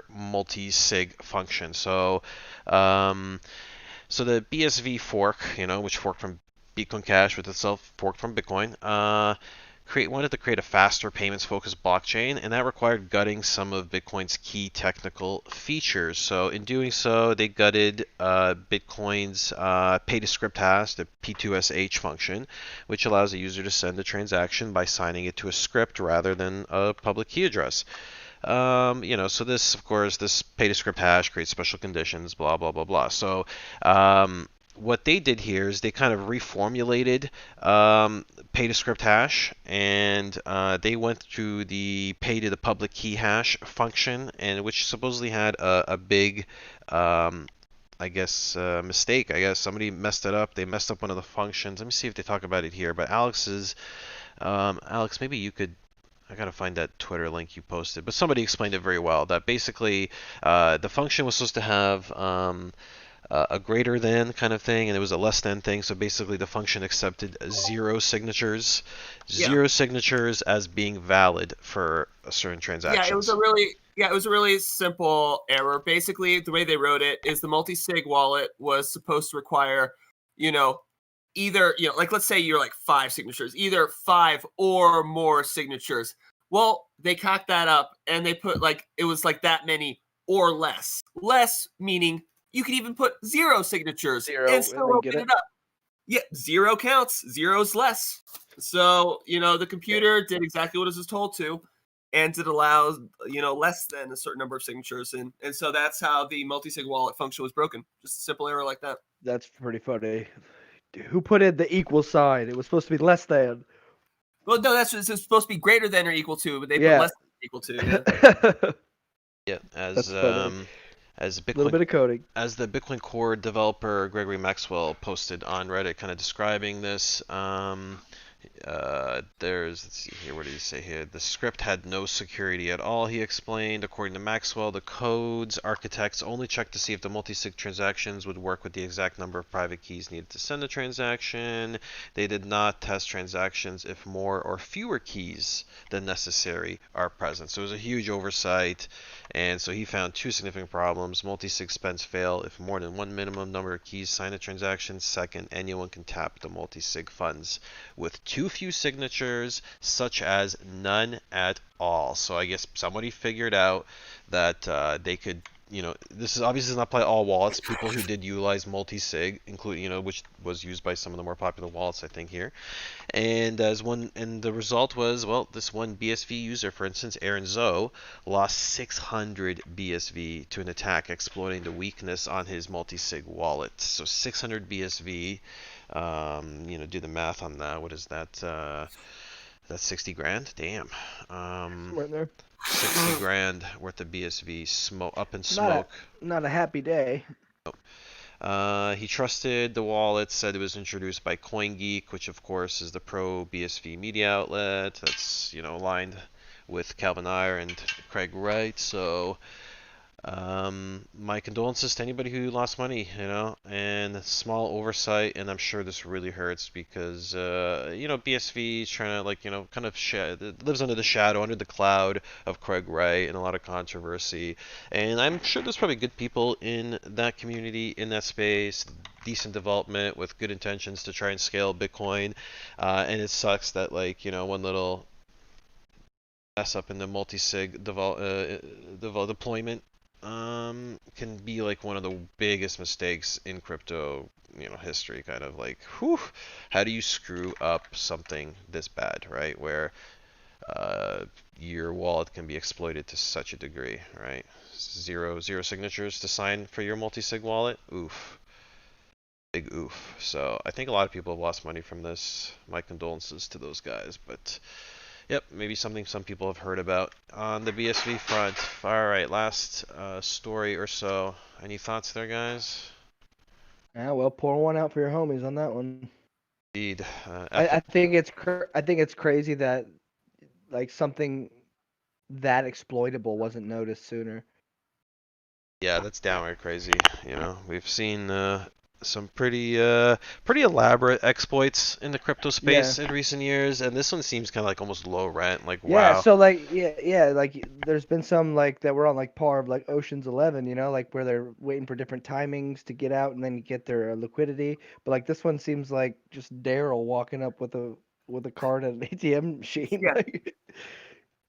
multi-sig function. So the BSV fork, which forked from Bitcoin Cash, with itself forked from Bitcoin, wanted to create a faster payments-focused blockchain, and that required gutting some of Bitcoin's key technical features. So in doing so, they gutted Bitcoin's pay-to-script hash, the P2SH function, which allows a user to send a transaction by signing it to a script rather than a public key address. So this, of course, this pay-to-script hash creates special conditions, blah, blah, blah, blah. So what they did here is they kind of reformulated pay-to-script hash, and they went to the pay-to-the-public key hash function, and which supposedly had a big mistake. I guess somebody messed it up. They messed up one of the functions. Let me see if they talk about it here. But Alex, maybe you could. I gotta find that Twitter link you posted, but somebody explained it very well. That basically the function was supposed to have a greater than kind of thing, and it was a less than thing. So basically, the function accepted zero signatures as being valid for a certain transaction. Yeah, it was a really simple error. Basically, the way they wrote it is the multi-sig wallet was supposed to require, either, like let's say you're like 5 signatures, either 5 or more signatures. Well, they cocked that up and they put it was like that many or less. Less meaning you could even put 0 signatures and still open it up. Yeah, 0 counts. 0's less. So, the computer did exactly what it was told to, and it allows, less than a certain number of signatures. And so that's how the multi-sig wallet function was broken. Just a simple error like that. That's pretty funny. Who put in the equal sign? It was supposed to be less than. Well, no, it's supposed to be greater than or equal to, but they put less than or equal to. Yeah, That's funny. As Bitcoin, little bit of coding. As the Bitcoin Core developer Gregory Maxwell posted on Reddit, kind of describing this. Let's see here, what did he say here? The script had no security at all, he explained. According to Maxwell, the code's architects only checked to see if the multi-sig transactions would work with the exact number of private keys needed to send a transaction. They did not test transactions if more or fewer keys than necessary are present. So it was a huge oversight, and so he found 2 significant problems. Multi-sig spends fail if more than one minimum number of keys sign a transaction. Second, anyone can tap the multi-sig funds with too few signatures, such as none at all. So I guess somebody figured out that they could, this is obviously does not apply to all wallets. People who did utilize multi-sig, including, which was used by some of the more popular wallets, I think here. And the result was, well, this one BSV user, for instance, Aaron Zoe, lost 600 BSV to an attack exploiting the weakness on his multi-sig wallet. So 600 BSV. Do the math on that. What is that? That's 60 grand. Damn. Right there. 60 grand worth of BSV up in smoke. Not a happy day. He trusted the wallet, said it was introduced by CoinGeek, which of course is the pro BSV media outlet that's aligned with Calvin Ayre and Craig Wright. So my condolences to anybody who lost money, and small oversight, and I'm sure this really hurts because, BSV is trying to, kind of lives under the shadow, under the cloud of Craig Wright and a lot of controversy, and I'm sure there's probably good people in that community, in that space, decent development with good intentions to try and scale Bitcoin, and it sucks that, one little mess up in the multi-sig deployment can be one of the biggest mistakes in crypto, history. Kind of how do you screw up something this bad, right? Where your wallet can be exploited to such a degree, right? Zero signatures to sign for your multi-sig wallet. Oof. Big oof. So I think a lot of people have lost money from this. My condolences to those guys, but Yep, maybe something some people have heard about. On the BSV front, all right, last story or so. Any thoughts there, guys? Yeah, well, pour one out for your homies on that one. Indeed. I think it's crazy that like something that exploitable wasn't noticed sooner. Yeah, that's downright crazy. We've seen some pretty elaborate exploits in the crypto space in recent years, and this one seems kind of like almost low rent. Like, Yeah, wow. so like like there's been some like that were on like par of like Ocean's 11, like where they're waiting for different timings to get out and then get their liquidity. But like this one seems like just Daryl walking up with a card at an ATM machine. Yeah.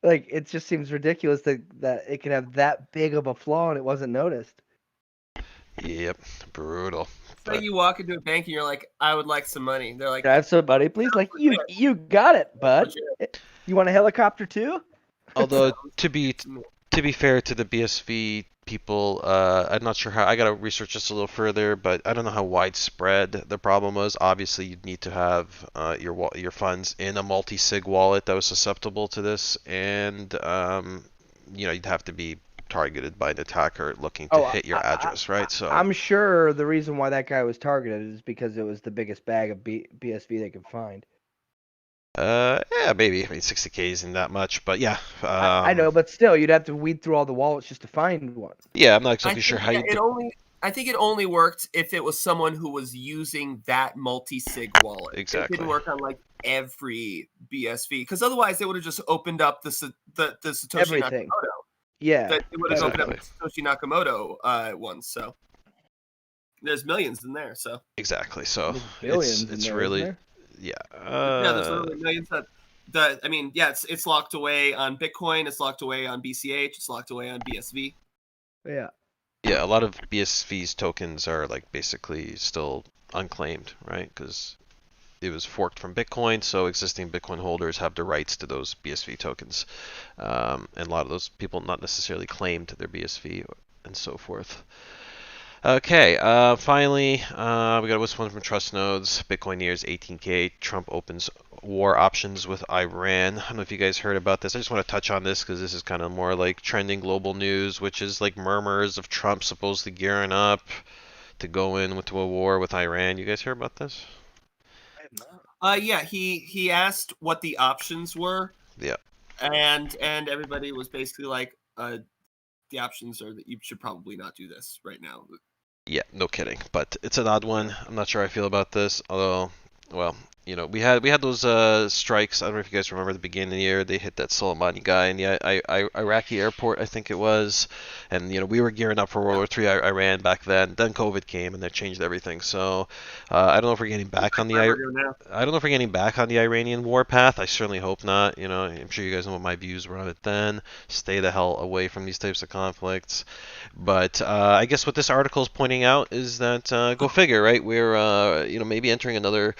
Like it just seems ridiculous that it could have that big of a flaw and it wasn't noticed. Yep, brutal. So you walk into a bank and you're like, I would like some money. They're like, Can I have some money, please? Like you got it, bud. You want a helicopter too? Although to be fair to the BSV people, I'm not sure how. I gotta research this a little further, but I don't know how widespread the problem was. Obviously, you'd need to have your funds in a multi-sig wallet that was susceptible to this, and you'd have to be targeted by an attacker looking to hit your address, right? So I'm sure the reason why that guy was targeted is because it was the biggest bag of BSV they could find. Yeah, maybe. I mean, 60K isn't that much, but yeah. I know, but still, you'd have to weed through all the wallets just to find one. Yeah, I'm not exactly sure how I think it only worked if it was someone who was using that multi-sig wallet. Exactly. It didn't work on like every BSV because otherwise they would have just opened up the Satoshi Everything. Nakamoto. Yeah, it would have opened up the Satoshi Nakamoto one. So there's millions in there. So exactly. So billions it's really yeah. There's literally millions that I mean, yeah, it's locked away on Bitcoin, it's locked away on BCH, it's locked away on BSV. Yeah. Yeah, a lot of BSV's tokens are like basically still unclaimed, right? Because it was forked from Bitcoin, so existing Bitcoin holders have the rights to those BSV tokens, and a lot of those people not necessarily claimed their BSV and so forth. Okay, finally, we got this one from Trust Nodes. Bitcoin nears 18K. Trump opens war options with Iran. I don't know if you guys heard about this. I just want to touch on this because this is kind of more like trending global news, which is like murmurs of Trump supposedly gearing up to go into a war with Iran. You guys heard about this? I have not. Yeah, he asked what the options were. Yeah. And everybody was basically like, the options are that you should probably not do this right now. Yeah, no kidding. But it's an odd one. I'm not sure how I feel about this. Although, well, we had those strikes. I don't know if you guys remember at the beginning of the year. They hit that Soleimani guy in the Iraqi airport, I think it was. And we were gearing up for World War III. Iran back then. Then COVID came and that changed everything. So I don't know if we're getting back on the I don't know if we're getting back on the Iranian war path. I certainly hope not. I'm sure you guys know what my views were on it then. Stay the hell away from these types of conflicts. But I guess what this article is pointing out is that go figure, right? We're maybe entering another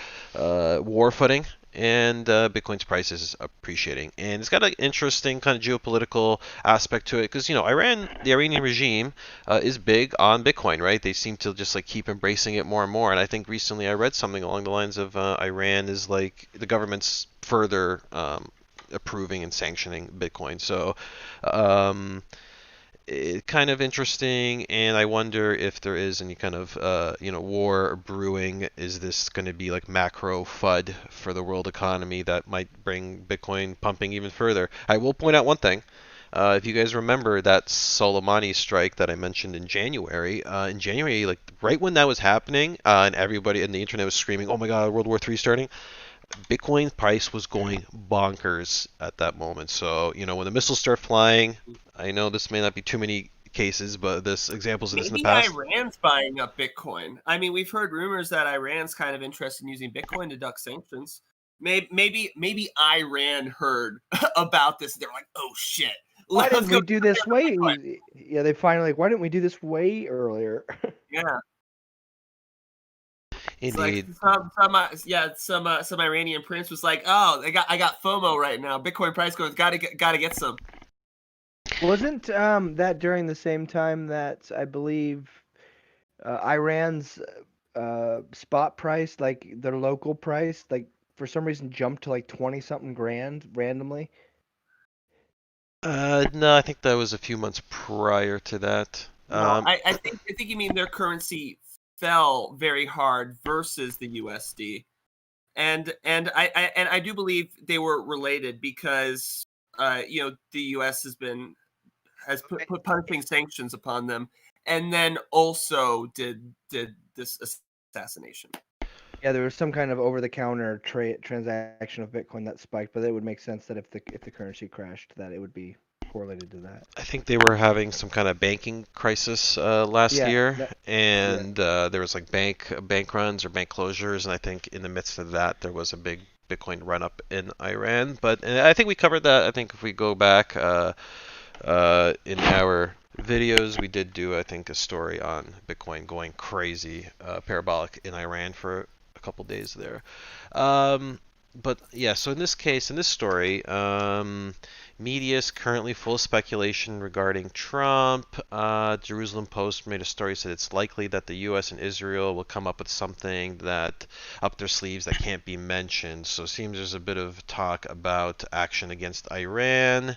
war footing, and Bitcoin's price is appreciating, and it's got an interesting kind of geopolitical aspect to it because the Iranian regime is big on Bitcoin, right? They seem to just like keep embracing it more and more, and I think recently I read something along the lines of Iran is like the government's further approving and sanctioning Bitcoin, so. It's kind of interesting, and I wonder if there is any kind of war brewing. Is this going to be like macro FUD for the world economy that might bring Bitcoin pumping even further? I will point out one thing. If you guys remember that Soleimani strike that I mentioned in January, like right when that was happening, and everybody in the internet was screaming, "Oh my God, World War III starting!" Bitcoin price was going bonkers at that moment. So, when the missiles start flying, I know this may not be too many cases, but this examples of this in the past. Maybe Iran's buying up Bitcoin. I mean, we've heard rumors that Iran's kind of interested in using Bitcoin to duck sanctions. Maybe Iran heard about this. They're like, oh shit. Why didn't we do this way? Yeah, they finally why didn't we do this way earlier? Yeah. Indeed. Like some Iranian prince was like, "Oh, I got FOMO right now. Bitcoin price goes. Got to get some." Wasn't that during the same time that I believe Iran's spot price, like their local price, like for some reason jumped to like 20 something grand randomly? No, I think that was a few months prior to that. No, I think you mean their currency fell very hard versus the USD, and I do believe they were related because the U.S. has put punishing sanctions upon them, and then also did this assassination. Yeah, there was some kind of over-the-counter transaction of Bitcoin that spiked, but it would make sense that if the currency crashed, that it would be correlated to that. I think they were having some kind of banking crisis last Yeah, year, yeah. and there was like bank runs or bank closures, and I think in the midst of that there was a big Bitcoin run up in Iran. But I think we covered that. I think if we go back in our videos, we did do I think a story on Bitcoin going crazy, parabolic in Iran for a couple days there. But yeah, so in this case, in this story, media is currently full of speculation regarding Trump. Jerusalem Post made a story said it's likely that the U.S. and Israel will come up with something that up their sleeves that can't be mentioned. So it seems there's a bit of talk about action against Iran.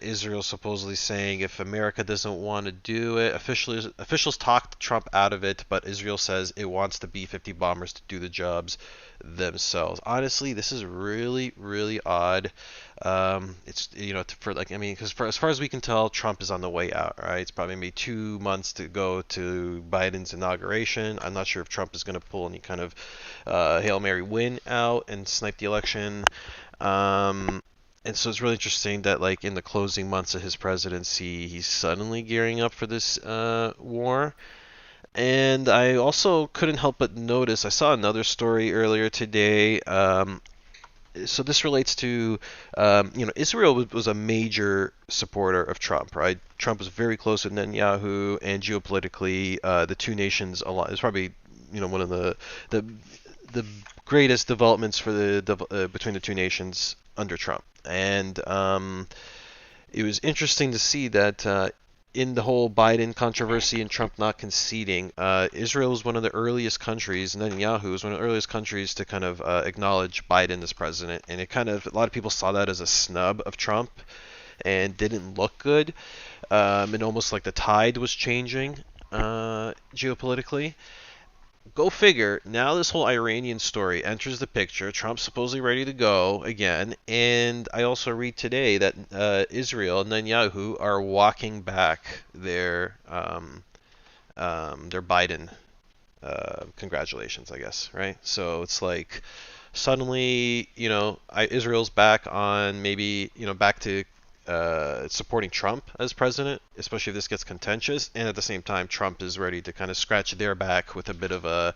Israel supposedly saying if America doesn't want to do it, officials talked Trump out of it, but Israel says it wants the B-50 bombers to do the jobs themselves. Honestly, this is really, really odd. It's for like because as far as we can tell, Trump is on the way out. Right? It's probably maybe 2 months to go to Biden's inauguration. I'm not sure if Trump is going to pull any kind of Hail Mary win out and snipe the election. And so it's really interesting that, like, in the closing months of his presidency, he's suddenly gearing up for this war. And I also couldn't help but notice, I saw another story earlier today. So this relates to, Israel was a major supporter of Trump, right? Trump was very close with Netanyahu, and geopolitically, the two nations, is probably, one of the greatest developments for between the two nations under Trump. And it was interesting to see that in the whole Biden controversy and Trump not conceding, Israel was one of the earliest countries, Netanyahu was one of the earliest countries to kind of acknowledge Biden as president. And a lot of people saw that as a snub of Trump and didn't look good. And almost like the tide was changing geopolitically. Go figure. Now this whole Iranian story enters the picture. Trump's supposedly ready to go again, and I also read today that Israel and Netanyahu are walking back their Biden congratulations, I guess, right? So it's like suddenly, Israel's back on maybe, back to supporting Trump as president, especially if this gets contentious, and at the same time, Trump is ready to kind of scratch their back with a bit of a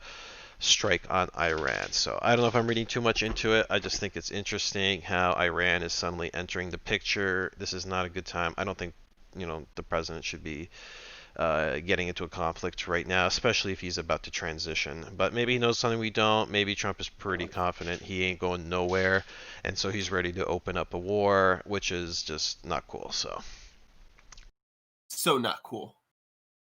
strike on Iran. So I don't know if I'm reading too much into it. I just think it's interesting how Iran is suddenly entering the picture. This is not a good time. I don't think, the president should be getting into a conflict right now, especially if he's about to transition. But maybe he knows something we don't. Maybe Trump is pretty confident he ain't going nowhere, and so he's ready to open up a war, which is just not cool. So not cool.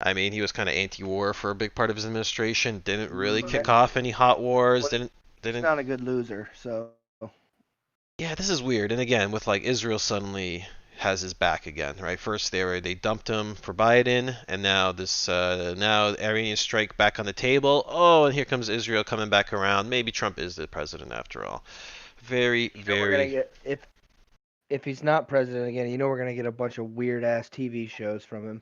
I mean, he was kind of anti-war for a big part of his administration. Didn't really kick off any hot wars. Didn't. He's not a good loser, so. Yeah, this is weird. And again, with like Israel suddenly has his back again, right? First they dumped him for Biden, and now now Iranian strike back on the table. Oh, and here comes Israel coming back around. Maybe Trump is the president after all. Very, very. We're gonna get, if he's not president again, we're gonna get a bunch of weird ass TV shows from him.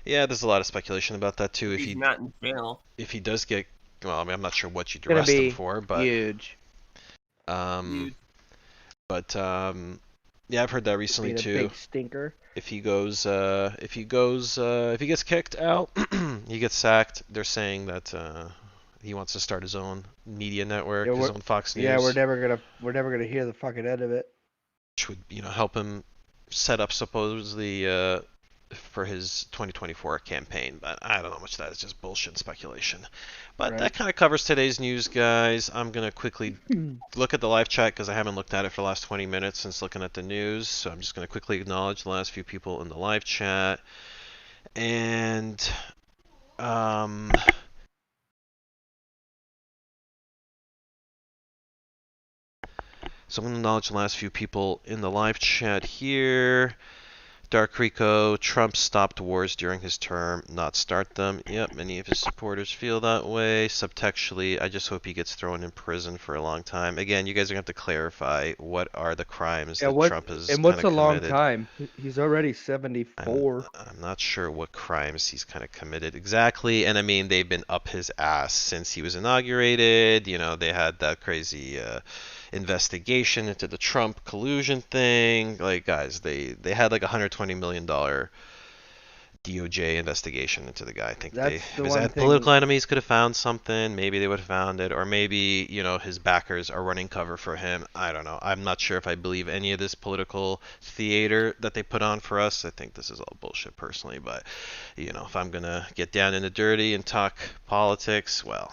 Yeah, there's a lot of speculation about that too. He's not in jail. If he does get, well, I mean, I'm not sure what you'd arrest him for, but huge. But yeah, I've heard that recently too. Big stinker. If he gets kicked out, he gets sacked. They're saying that he wants to start his own media network, his own Fox News. Yeah, we're never gonna hear the fucking end of it. Which would, help him set up supposedly for his 2024 campaign, but I don't know how much that is just bullshit speculation. But that kind of covers today's news, guys. I'm going to quickly look at the live chat because I haven't looked at it for the last 20 minutes since looking at the news. So I'm just going to quickly acknowledge the last few people in the live chat. And So I'm going to acknowledge the last few people in the live chat here. Dark Rico, Trump stopped wars during his term, not start them. Yep, many of his supporters feel that way. Subtextually, I just hope he gets thrown in prison for a long time. Again, you guys are going to have to clarify what are the crimes Yeah, that Trump has kind what's of a long committed. time? He's already I'm 74. I'm not sure what crimes he's kind of committed exactly, and I mean they've been up his ass since he was inaugurated. You know, they had that crazy investigation into the Trump collusion thing. Like, guys, they had like $120 million DOJ investigation into the guy. I think they, That's if the his one thing. political enemies could have found something, maybe they would have found it, or maybe, you know, his backers are running cover for him. I don't know. I'm not sure if I believe any of this political theater that they put on for us. I think this is all bullshit personally, but, you know, if I'm gonna get down in the dirty and talk politics, well,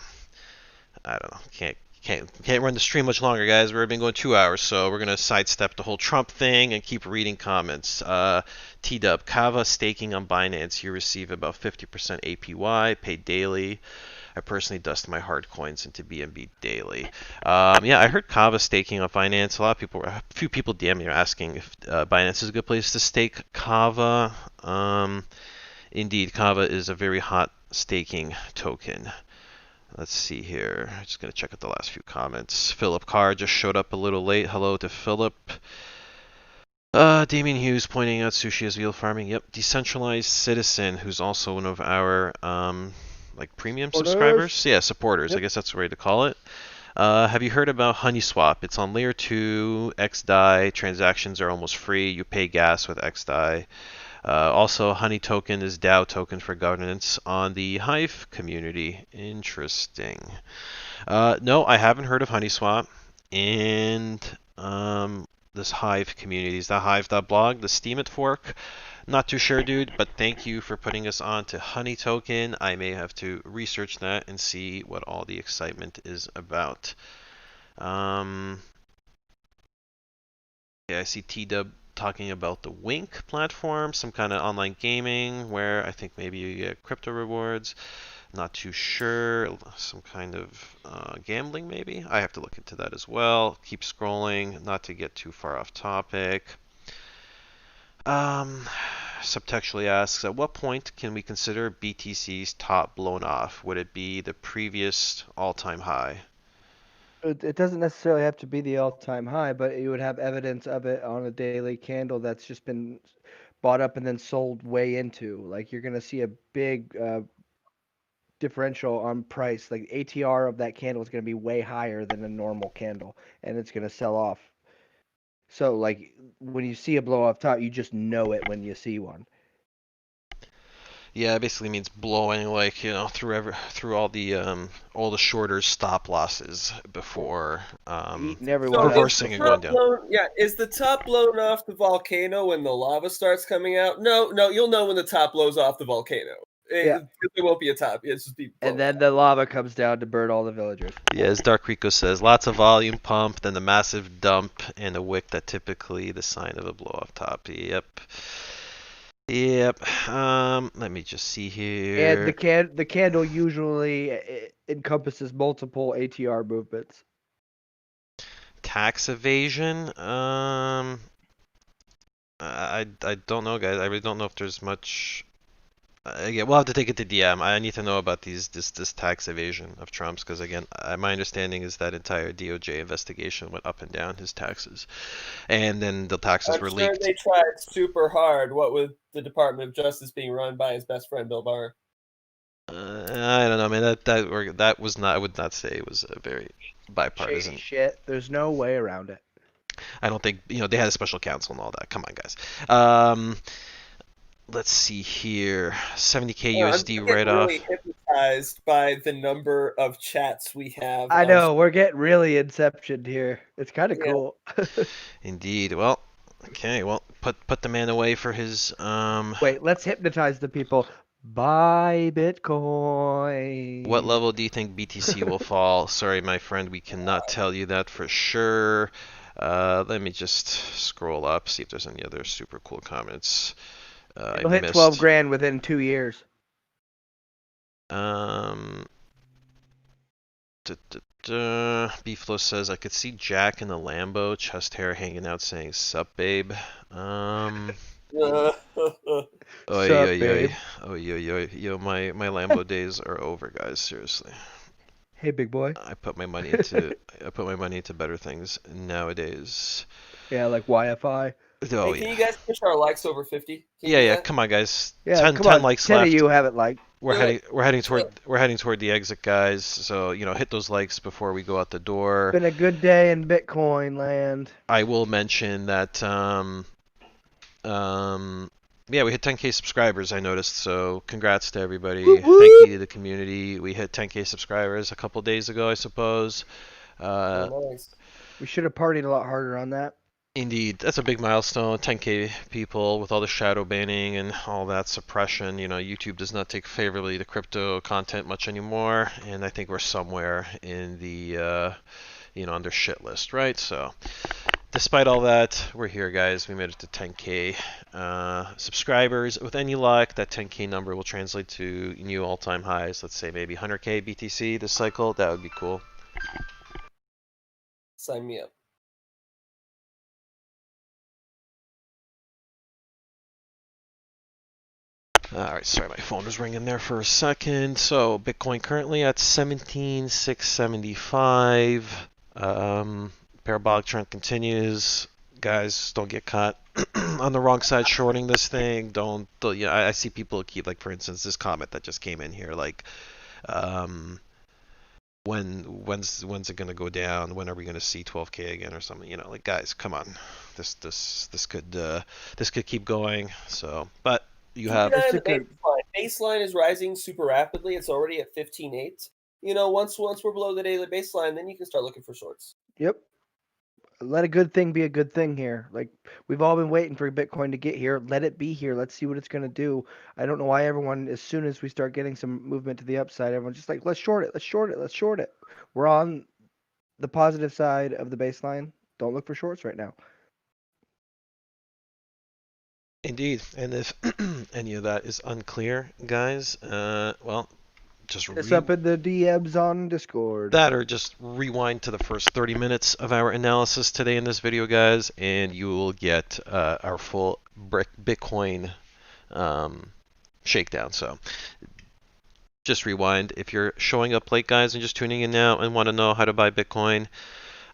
I don't know. Can't run the stream much longer, guys. We've been going 2 hours, so we're gonna sidestep the whole Trump thing and keep reading comments. T-Dub, Kava staking on Binance. You receive about 50% APY, paid daily. I personally dust my hard coins into BNB daily. Yeah, I heard Kava staking on Binance. A few people DM me asking if Binance is a good place to stake Kava. Indeed, Kava is a very hot staking token. Let's see here. I'm just going to check out the last few comments. Philip Carr just showed up a little late. Hello to Philip. Damien Hughes pointing out sushi as veal farming. Yep. Decentralized Citizen, who's also one of our like premium subscribers. Yeah, supporters. Yep. I guess that's the way to call it. Have you heard about HoneySwap? It's on layer 2, XDAI. Transactions are almost free. You pay gas with XDAI. Also, Honey Token is DAO token for governance on the Hive community. Interesting. No, I haven't heard of HoneySwap. And this Hive community is the Hive.blog, the Steemit fork. Not too sure, dude, but thank you for putting us on to Honey Token. I may have to research that and see what all the excitement is about. Yeah, I see T-Dub talking about the Wink platform, some kind of online gaming where I think maybe you get crypto rewards. Not too sure. Some kind of gambling, maybe. I have to look into that as well. Keep scrolling, not to get too far off topic. Subtextually asks, at what point can we consider BTC's top blown off? Would it be the previous all-time high? It doesn't necessarily have to be the all-time high, but you would have evidence of it on a daily candle that's just been bought up and then sold way into. Like you're gonna see a big differential on price. Like ATR of that candle is gonna be way higher than a normal candle, and it's gonna sell off. So like when you see a blow off top, you just know it when you see one. Yeah, it basically means blowing, like, you know, through all the shorters stop losses before Eating everyone So up is the reversing and before. going top down. blown? Yeah, is the top blown off the volcano when the lava starts coming out? No, you'll know when the top blows off the volcano. Yeah. It won't be a top. It's just be. And blown then off. the lava comes down to burn all the villagers. Yeah, as Dark Rico says, lots of volume pump, then the massive dump, and a wick that typically the sign of a blow off top. Yep. Yep. Let me just see here. And the candle usually encompasses multiple ATR movements. Tax evasion. I don't know, guys. I really don't know if there's much. Yeah, we'll have to take it to DM. I need to know about this tax evasion of Trump's because again, my understanding is that entire DOJ investigation went up and down his taxes, and then the taxes I'm were sure leaked. they tried super hard. What with the Department of Justice being run by his best friend Bill Barr. I don't know, man. That was not. I would not say it was a very bipartisan. Shady shit. There's no way around it. I don't think they had a special counsel and all that. Come on, guys. Let's see here. 70K USD I'm right getting really off. hypnotized by the number of chats we have. I know we're getting really inception here. It's kind of Yeah. cool. Indeed. Well, okay. Well, put the man away for his Wait, let's hypnotize the people. Buy Bitcoin. What level do you think BTC will fall? Sorry, my friend, we cannot tell you that for sure. Let me just scroll up, see if there's any other super cool comments. It'll hit 12 grand within 2 years. Beeflo says I could see Jack in the Lambo, chest hair hanging out, saying "Sup, babe." Oy, Sup, oy, babe? oy. Oy, oy, oy. Yo, my Lambo days are over, guys. Seriously. Hey, big boy. I put my money into better things nowadays. Yeah, like Wi-Fi. Oh Hey, can yeah. you guys push our likes over 50? Can you Yeah, do yeah. that? Come on, guys. Yeah, 10, come 10 on. likes 10 of left. you have it like. We're Do heading it. we're heading Do toward it. we're heading toward the exit, guys. So, hit those likes before we go out the door. Been a good day in Bitcoin land. I will mention that yeah, we hit 10K subscribers, I noticed. So, congrats to everybody. Whoop, Thank you whoop. to the community. We hit 10K subscribers a couple days ago, I suppose. Oh, nice. We should have partied a lot harder on that. Indeed, that's a big milestone. 10K people with all the shadow banning and all that suppression. YouTube does not take favorably to crypto content much anymore, and I think we're somewhere in the on their shit list, right? So, despite all that, we're here, guys. We made it to 10K subscribers. With any luck, that 10K number will translate to new all-time highs. Let's say maybe 100K BTC this cycle. That would be cool. Sign me up. All right, sorry, my phone was ringing there for a second. So Bitcoin currently at 17,675. Parabolic trend continues. Guys, don't get caught on the wrong side shorting this thing. Don't I see people keep, like, for instance, this comment that just came in here, like, when's it gonna go down? When are we gonna see 12K again or something? Like, guys, come on. This could keep going. So, but you Keep an have. eye on It's a the good. baseline. Baseline is rising super rapidly. It's already at 15.8. Once we're below the daily baseline, then you can start looking for shorts. Yep. Let a good thing be a good thing here. Like, we've all been waiting for Bitcoin to get here. Let it be here. Let's see what it's going to do. I don't know why everyone, as soon as we start getting some movement to the upside, everyone's just like, let's short it. Let's short it. Let's short it. We're on the positive side of the baseline. Don't look for shorts right now. Indeed, and if any of that is unclear, guys, well, just It's up in the DMs on Discord. that, or just rewind to the first 30 minutes of our analysis today in this video, guys, and you will get our full Bitcoin shakedown. So just rewind. If you're showing up late, guys, and just tuning in now and want to know how to buy Bitcoin,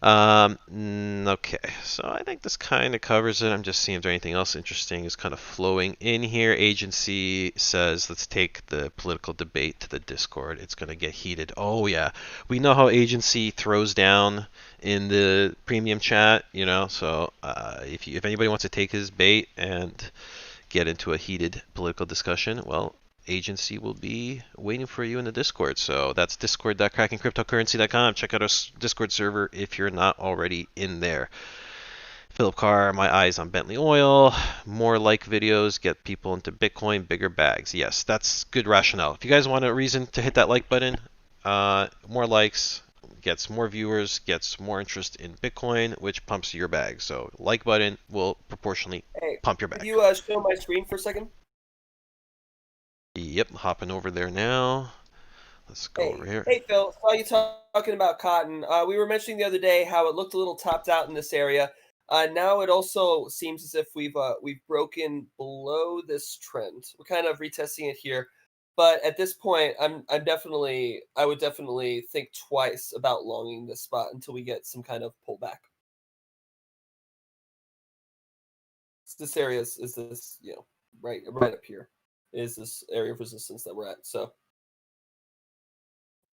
okay, so I think this kind of covers it. I'm just seeing if there's anything else interesting is kind of flowing in here. Agency says, let's take the political debate to the Discord. It's going to get heated. Oh, yeah. We know how Agency throws down in the premium chat, so if anybody wants to take his bait and get into a heated political discussion, well, Agency will be waiting for you in the Discord. So that's discord.krakencryptocurrency.com. Check out our Discord server if you're not already in there. Philip Carr, my eyes on Bentley Oil. More like videos get people into Bitcoin, bigger bags. Yes, that's good rationale. If you guys want a reason to hit that like button, more likes gets more viewers, gets more interest in Bitcoin, which pumps your bag. So like button will proportionally pump your bag. Could you show my screen for a second? Yep, hopping over there now. Let's go over here. Hey, Phil, saw you talking about cotton. We were mentioning the other day how it looked a little topped out in this area. Now it also seems as if we've broken below this trend. We're kind of retesting it here, but at this point, I would definitely think twice about longing this spot until we get some kind of pullback. This area is this right up here is this area of resistance that we're at. So.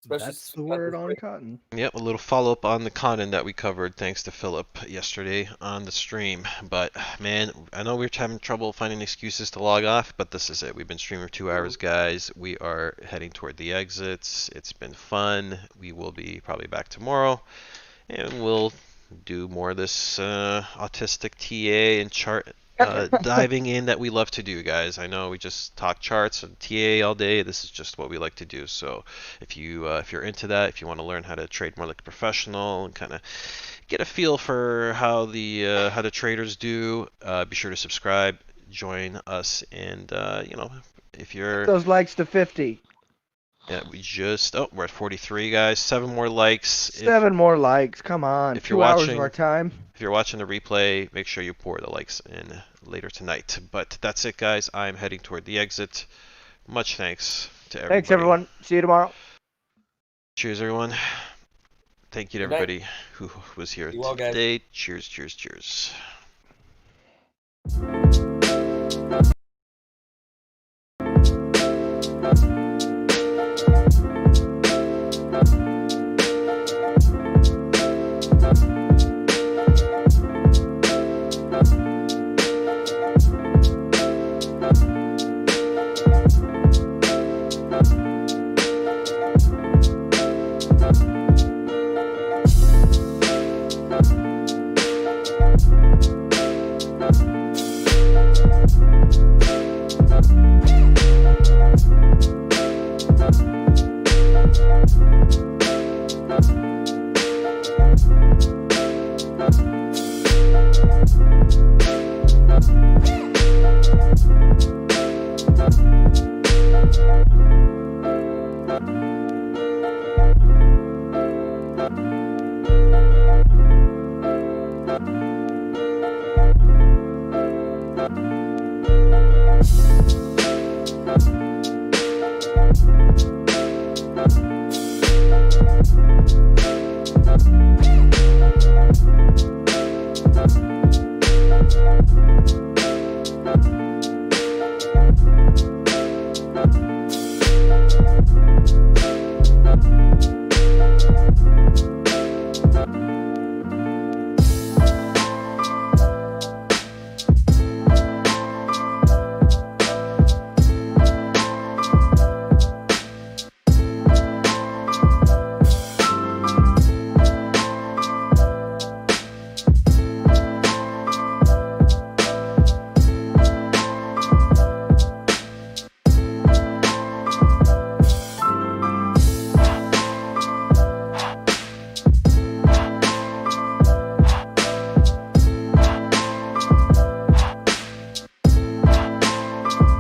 That's the word on cotton. Yep, a little follow-up on the content that we covered thanks to Philip yesterday on the stream. But, man, I know we're having trouble finding excuses to log off, but this is it. We've been streaming for 2 hours, guys. We are heading toward the exits. It's been fun. We will be probably back tomorrow, and we'll do more of this autistic TA and chart diving in that we love to do, guys. I know we just talk charts and TA all day. This is just what we like to do. So if you're into that, if you want to learn how to trade more like a professional and kind of get a feel for how the traders do, be sure to subscribe, join us, and if you're those likes to 50. Yeah, we're at 43, guys. 7 more likes. 7 more likes. Come on. if you're 2 hours of watching- our time. If you're watching the replay, make sure you pour the likes in later tonight. But that's it, guys. I'm heading toward the exit. Much thanks to everybody. Thanks, everyone. See you tomorrow. Cheers, everyone. Thank you to Good night. everybody who was here Be well, guys. today. Cheers, cheers, cheers.